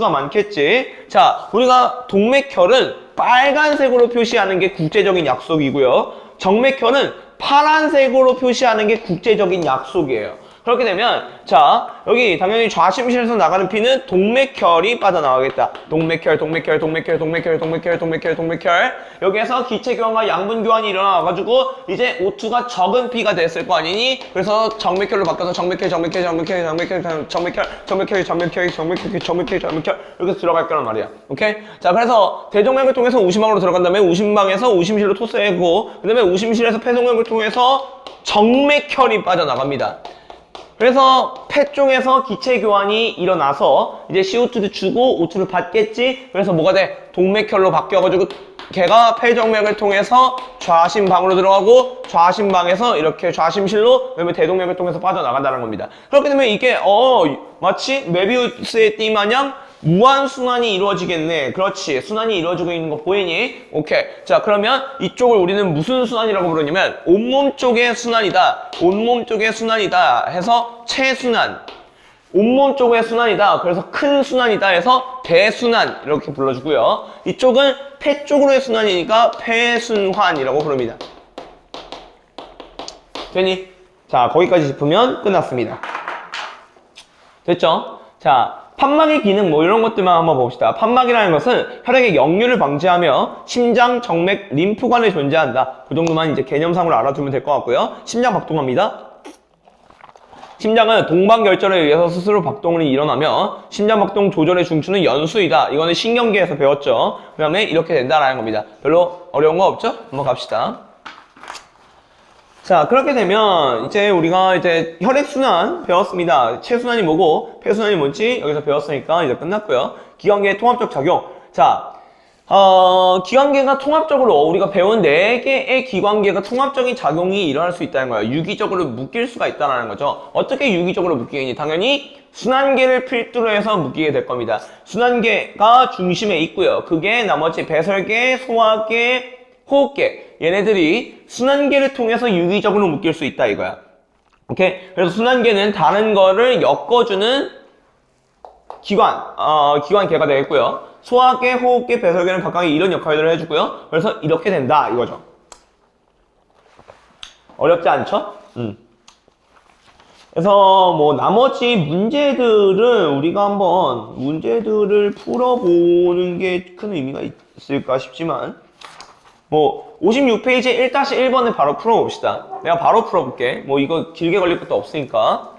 많겠지. 자, 우리가 동맥혈은 빨간색으로 표시하는 게 국제적인 약속이고요. 정맥혈은 파란색으로 표시하는 게 국제적인 약속이에요. 그렇게 되면 자 여기 당연히 좌심실에서 나가는 피는 동맥혈이 빠져나가겠다. 동맥혈. 여기에서 기체 교환과 양분 교환이 일어나가지고 이제 O2가 적은 피가 됐을 거 아니니? 그래서 정맥혈로 바꿔서 정맥혈 이렇게 들어갈 거란 말이야. 오케이? 자 그래서 대정맥을 통해서 우심방으로 들어간 다음에 우심방에서 우심실로 토스하고 그 다음에 우심실에서 폐동맥을 통해서 정맥혈이 빠져나갑니다. 그래서 폐 쪽에서 기체 교환이 일어나서 이제 CO2를 주고 O2를 받겠지. 그래서 뭐가 돼? 동맥혈로 바뀌어가지고 걔가 폐정맥을 통해서 좌심방으로 들어가고 좌심방에서 이렇게 좌심실로 그다음에 대동맥을 통해서 빠져나간다는 겁니다. 그렇게 되면 이게 마치 메비우스의 띠 마냥 무한순환이 이루어지겠네. 그렇지. 순환이 이루어지고 있는 거 보이니? 오케이. 자, 그러면 이쪽을 우리는 무슨 순환이라고 부르냐면 온몸 쪽의 순환이다. 온몸 쪽의 순환이다 해서 체순환. 온몸 쪽의 순환이다. 그래서 큰 순환이다 해서 대순환 이렇게 불러주고요. 이쪽은 폐 쪽으로의 순환이니까 폐순환이라고 부릅니다. 되니? 자, 거기까지 짚으면 끝났습니다. 됐죠? 자, 판막의 기능 뭐 이런 것들만 한번 봅시다. 판막이라는 것은 혈액의 역류를 방지하며 심장, 정맥, 림프관에 존재한다. 그 정도만 이제 개념상으로 알아두면 될 것 같고요. 심장 박동합니다. 심장은 동방결절에 의해서 스스로 박동이 일어나며 심장 박동 조절의 중추는 연수이다. 이거는 신경계에서 배웠죠. 그 다음에 이렇게 된다라는 겁니다. 별로 어려운 거 없죠? 한번 갑시다. 자, 그렇게 되면 이제 우리가 이제 혈액순환 배웠습니다. 체순환이 뭐고 폐순환이 뭔지 여기서 배웠으니까 이제 끝났고요. 기관계의 통합적 작용. 자, 기관계가 통합적으로 우리가 배운 4개의 기관계가 통합적인 작용이 일어날 수 있다는 거예요. 유기적으로 묶일 수가 있다는 거죠. 어떻게 유기적으로 묶이겠니? 당연히 순환계를 필두로 해서 묶이게 될 겁니다. 순환계가 중심에 있고요. 그게 나머지 배설계, 소화계, 호흡계 얘네들이 순환계를 통해서 유기적으로 묶일 수 있다 이거야. 오케이? 그래서 순환계는 다른 거를 엮어주는 기관계가 되겠고요. 소화계, 호흡계, 배설계는 각각 이런 역할들을 해주고요. 그래서 이렇게 된다 이거죠. 어렵지 않죠? 그래서 뭐 나머지 문제들은 우리가 한번 문제들을 풀어보는 게 큰 의미가 있을까 싶지만 뭐 56페이지 1-1번을 바로 풀어봅시다. 내가 바로 풀어볼게. 뭐 이거 길게 걸릴 것도 없으니까.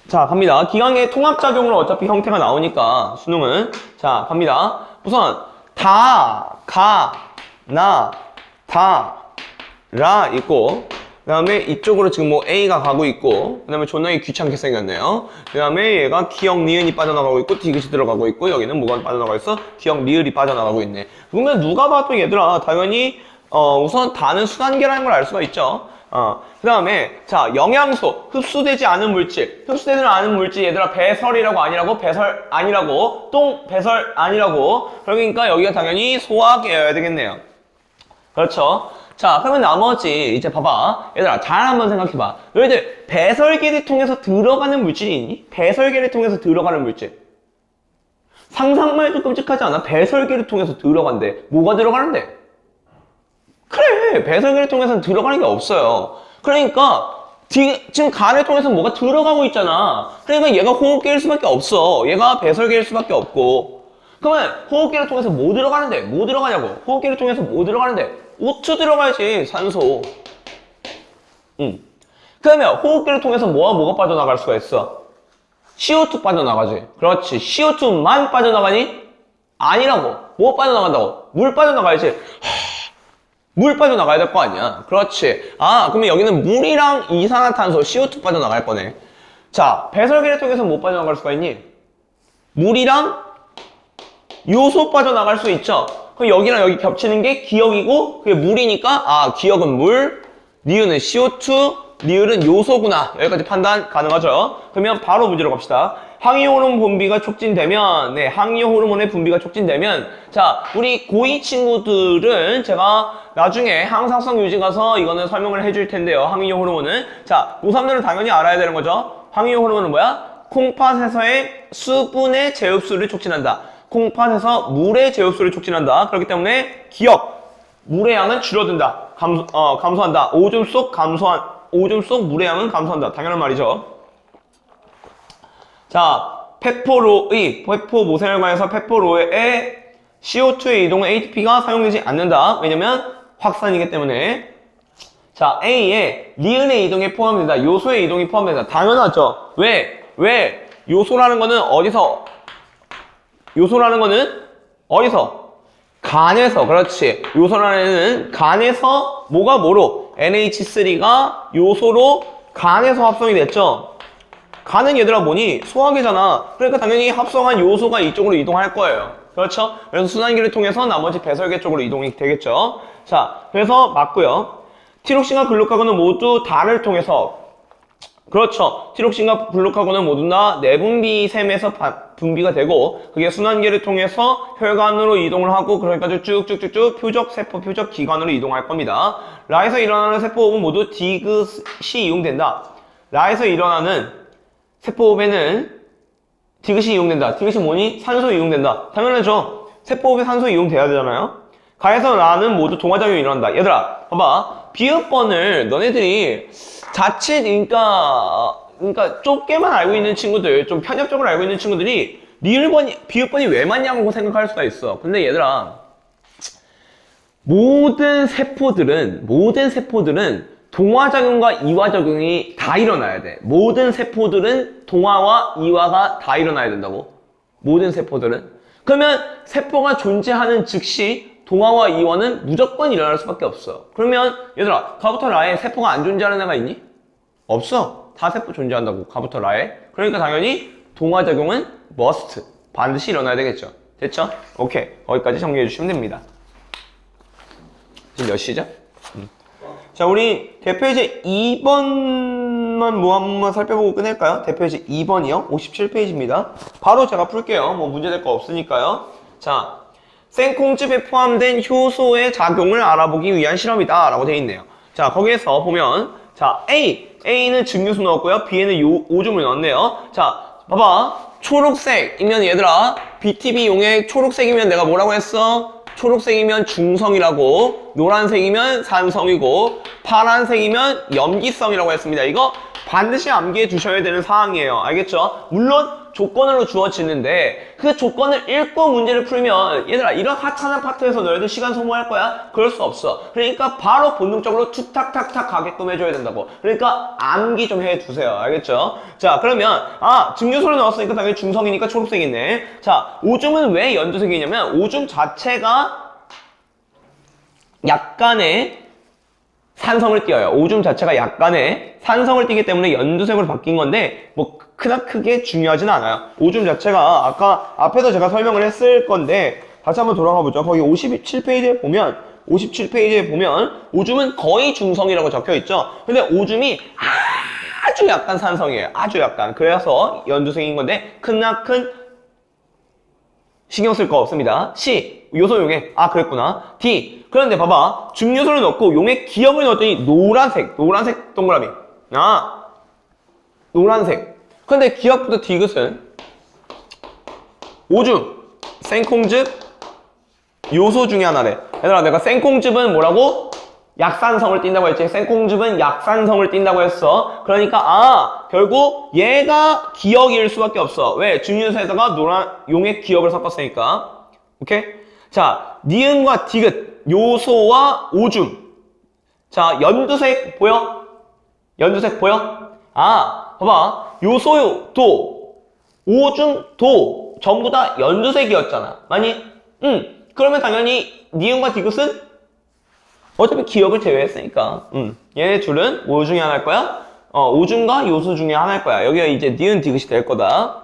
자, 갑니다. 기관계 통합작용으로 어차피 형태가 나오니까 수능은. 자, 갑니다. 우선 다, 가, 나, 다, 라 있고 그 다음에 이쪽으로 지금 뭐 A가 가고 있고 그 다음에 존나게 귀찮게 생겼네요. 그 다음에 얘가 기역, 니은이 빠져나가고 있고 디귿이 들어가고 있고 여기는 뭐가 빠져나가고 있어? 기역, 리을이 빠져나가고 있네. 그러면 누가 봐도 얘들아 당연히 우선 다는 순환계라는 걸 알 수가 있죠. 그 다음에 자 영양소, 흡수되지 않은 물질. 흡수되지 않은 물질 얘들아 배설이라고 아니라고? 배설 아니라고? 똥 배설 아니라고? 그러니까 여기가 당연히 소화계여야 되겠네요. 그렇죠? 자, 그러면 나머지 이제 봐봐. 얘들아 잘 한번 생각해봐. 너희들 배설계를 통해서 들어가는 물질이 있니? 배설계를 통해서 들어가는 물질. 상상만 해도 끔찍하지 않아? 배설계를 통해서 들어간대. 뭐가 들어가는데? 그래, 배설계를 통해서는 들어가는 게 없어요. 그러니까 지금 간을 통해서 뭐가 들어가고 있잖아. 그러니까 얘가 호흡계일 수밖에 없어. 얘가 배설계일 수밖에 없고. 그러면 호흡기를 통해서 뭐 들어가는데? 뭐 들어가냐고? 호흡기를 통해서 뭐 들어가는데? O2 들어가야지, 산소. 그러면 호흡기를 통해서 뭐가 빠져나갈 수가 있어? CO2 빠져나가지. 그렇지. CO2만 빠져나가니? 아니라고. 뭐 빠져나간다고? 물 빠져나가야지. 물 빠져나가야 될 거 아니야. 그렇지. 아, 그러면 여기는 물이랑 이산화탄소, CO2 빠져나갈 거네. 자, 배설기를 통해서 뭐 빠져나갈 수가 있니? 물이랑 요소 빠져나갈 수 있죠. 그럼 여기랑 여기 겹치는 게 기역이고 그게 물이니까 기역은 물, 니은은 CO2, 리을은 요소구나. 여기까지 판단 가능하죠. 그러면 바로 문제로 갑시다. 항이효 호르몬 분비가 촉진되면 항이효 호르몬의 분비가 촉진되면 자, 우리 고2 친구들은 제가 나중에 항상성 유지 가서 이거는 설명을 해줄 텐데요. 항이효 호르몬은 자, 고3들은 당연히 알아야 되는 거죠. 항이효 호르몬은 뭐야? 콩팥에서의 수분의 재흡수를 촉진한다. 콩팥에서 물의 재흡수를 촉진한다. 그렇기 때문에 기역, 물의 양은 줄어든다. 감소한다. 오줌 속 물의 양은 감소한다. 당연한 말이죠. 자, 페포 모세혈관에서 페포로의 CO2의 이동은 ATP가 사용되지 않는다. 왜냐면 확산이기 때문에. 자, A에 리은의 이동이 포함된다. 요소의 이동이 포함된다. 당연하죠. 왜? 요소라는 거는 어디서? 간에서. 그렇지. 요소라는 간에서 뭐로? NH3가 요소로 간에서 합성이 됐죠. 간은 얘들아 뭐니? 소화계잖아. 그러니까 당연히 합성한 요소가 이쪽으로 이동할 거예요. 그렇죠? 그래서 순환기를 통해서 나머지 배설계 쪽으로 이동이 되겠죠. 자, 그래서 맞고요. 티록신과 글루카곤은 모두 달을 통해서 그렇죠. 티록신과 블록하고는 모두 다 내분비샘에서 분비가 되고 그게 순환계를 통해서 혈관으로 이동을 하고 그러니까 쭉쭉쭉쭉 표적, 세포, 표적, 기관으로 이동할 겁니다. 라에서 일어나는 세포호흡은 모두 디귿이 이용된다. 라에서 일어나는 세포호흡에는 디귿이 이용된다. 디귿이 뭐니? 산소 이용된다. 당연하죠. 세포호흡에 산소 이용돼야 되잖아요. 가에서 라는 모두 동화작용이 일어난다. 얘들아 봐봐. 비읍번을 너네들이 자칫 그러니까 좁게만 알고 있는 친구들, 좀 편협적으로 알고 있는 친구들이 비읍번이 왜 맞냐고 생각할 수가 있어. 근데 얘들아, 모든 세포들은 동화작용과 이화작용이 다 일어나야 돼. 모든 세포들은 동화와 이화가 다 일어나야 된다고. 모든 세포들은. 그러면 세포가 존재하는 즉시 동화와 이화는 무조건 일어날 수밖에 없어. 그러면 얘들아, 가부터 라에 세포가 안 존재하는 애가 있니? 없어. 다 세포 존재한다고, 가부터 라에. 그러니까 당연히 동화작용은 must, 반드시 일어나야 되겠죠. 됐죠? 오케이. 거기까지 정리해 주시면 됩니다. 지금 몇 시죠? 자, 우리 대표이제 2번만 뭐 한번 살펴보고 끝낼까요? 대표이제 2번이요. 57페이지입니다. 바로 제가 풀게요. 뭐 문제될 거 없으니까요. 자, 생콩즙에 포함된 효소의 작용을 알아보기 위한 실험이다 라고 되어 있네요. 자, 거기에서 보면 자, A는 증류수 넣었고요. B에는 오줌을 넣었네요. 자, 봐봐. 초록색이면 얘들아, BTB용의 초록색이면 내가 뭐라고 했어? 초록색이면 중성이라고, 노란색이면 산성이고, 파란색이면 염기성이라고 했습니다. 이거 반드시 암기해 두셔야 되는 사항이에요. 알겠죠? 물론 조건으로 주어지는데 그 조건을 읽고 문제를 풀면 얘들아 이런 하찮은 파트에서 너희들 시간 소모할 거야? 그럴 수 없어. 그러니까 바로 본능적으로 툭탁탁탁 가게끔 해줘야 된다고. 그러니까 암기 좀 해두세요. 알겠죠? 자, 그러면 증류소를 넣었으니까 당연히 중성이니까 초록색이네. 자, 오줌은 왜 연두색이냐면 오줌 자체가 약간의 산성을 띄어요. 오줌 자체가 약간의 산성을 띄기 때문에 연두색으로 바뀐 건데 뭐 크게 중요하진 않아요. 오줌 자체가 아까 앞에서 제가 설명을 했을 건데 다시 한번 돌아가 보죠. 거기 57페이지에 보면 오줌은 거의 중성이라고 적혀 있죠. 근데 오줌이 아주 약간 산성이에요. 아주 약간. 그래서 연두색인 건데 크나큰 신경 쓸 거 없습니다. C, 요소 용액. 그랬구나. D, 그런데 봐봐. 증류소를 넣고 용액 기억을 넣었더니 노란색 동그라미. 노란색. 근데 기억부터 디귿은 오줌, 생콩즙, 요소 중에 하나래. 얘들아, 내가 생콩즙은 뭐라고? 약산성을 띈다고 했지. 생콩즙은 약산성을 띈다고 했어. 그러니까 결국 얘가 기억일 수밖에 없어. 왜? 증류소에다가 노란 용액 기억을 섞었으니까. 오케이? 자, 니은과 디귿, 요소와 오줌. 자, 연두색 보여? 연두색 보여? 봐봐. 요소도, 오줌도 전부 다 연두색이었잖아. 맞니? 그러면 당연히 니은과 디귿은 어차피 기억을 제외했으니까 얘네 둘은 뭐 중에 하나일 거야? 오줌과 요소 중에 하나일 거야. 여기가 이제 니은 디귿이 될 거다.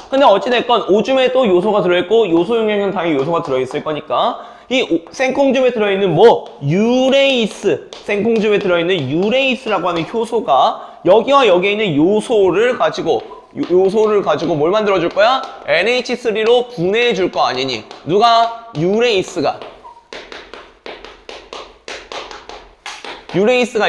근데 어찌됐건 오줌에도 요소가 들어있고 요소 용액은 당연히 요소가 들어있을 거니까 이 생콩즙에 들어있는 유레이스, 생콩즙에 들어있는 유레이스라고 하는 효소가 여기와 여기에 있는 요소를 가지고 뭘 만들어 줄 거야? NH3로 분해해 줄 거 아니니? 누가? 유레이스가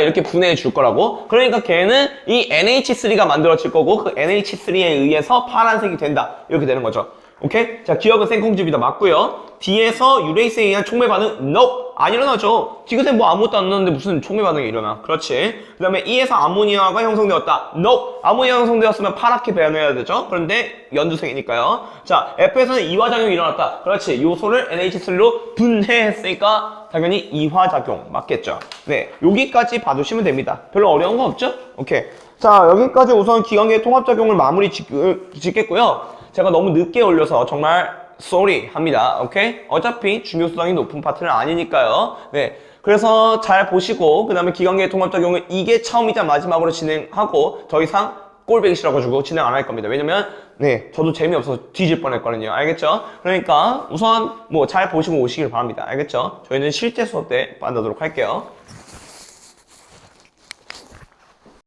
이렇게 분해해 줄 거라고. 그러니까 걔는 이 NH3가 만들어질 거고 그 NH3에 의해서 파란색이 된다. 이렇게 되는 거죠. 오케이? 자, 기억은 생콩즙이다. 맞고요. D에서 유레이스에 의한 촉매 반응 NO! 안 일어나죠. 디귿에 뭐 아무것도 안 넣었는데 무슨 촉매 반응이 일어나. 그렇지. 그 다음에 E에서 아모니아가 형성되었다. NO! 아모니아 형성되었으면 파랗게 배합해야 되죠. 그런데 연두색이니까요. 자, F에서는 이화작용이 일어났다. 그렇지. 요소를 NH3로 분해했으니까 당연히 이화작용 맞겠죠. 네, 여기까지 봐두시면 됩니다. 별로 어려운 거 없죠? 오케이. 자, 여기까지 우선 기관계 통합작용을 마무리 짓겠고요. 제가 너무 늦게 올려서 정말 sorry 합니다. 오케이? 어차피 중요수당이 높은 파트는 아니니까요. 네. 그래서 잘 보시고, 그 다음에 기관계 통합작용은 이게 처음이자 마지막으로 진행하고, 더 이상 꼴배기 싫어가지고 진행 안 할 겁니다. 왜냐면, 네, 저도 재미없어서 뒤질 뻔했거든요. 알겠죠? 그러니까 우선 잘 보시고 오시길 바랍니다. 알겠죠? 저희는 실제 수업 때 만나도록 할게요.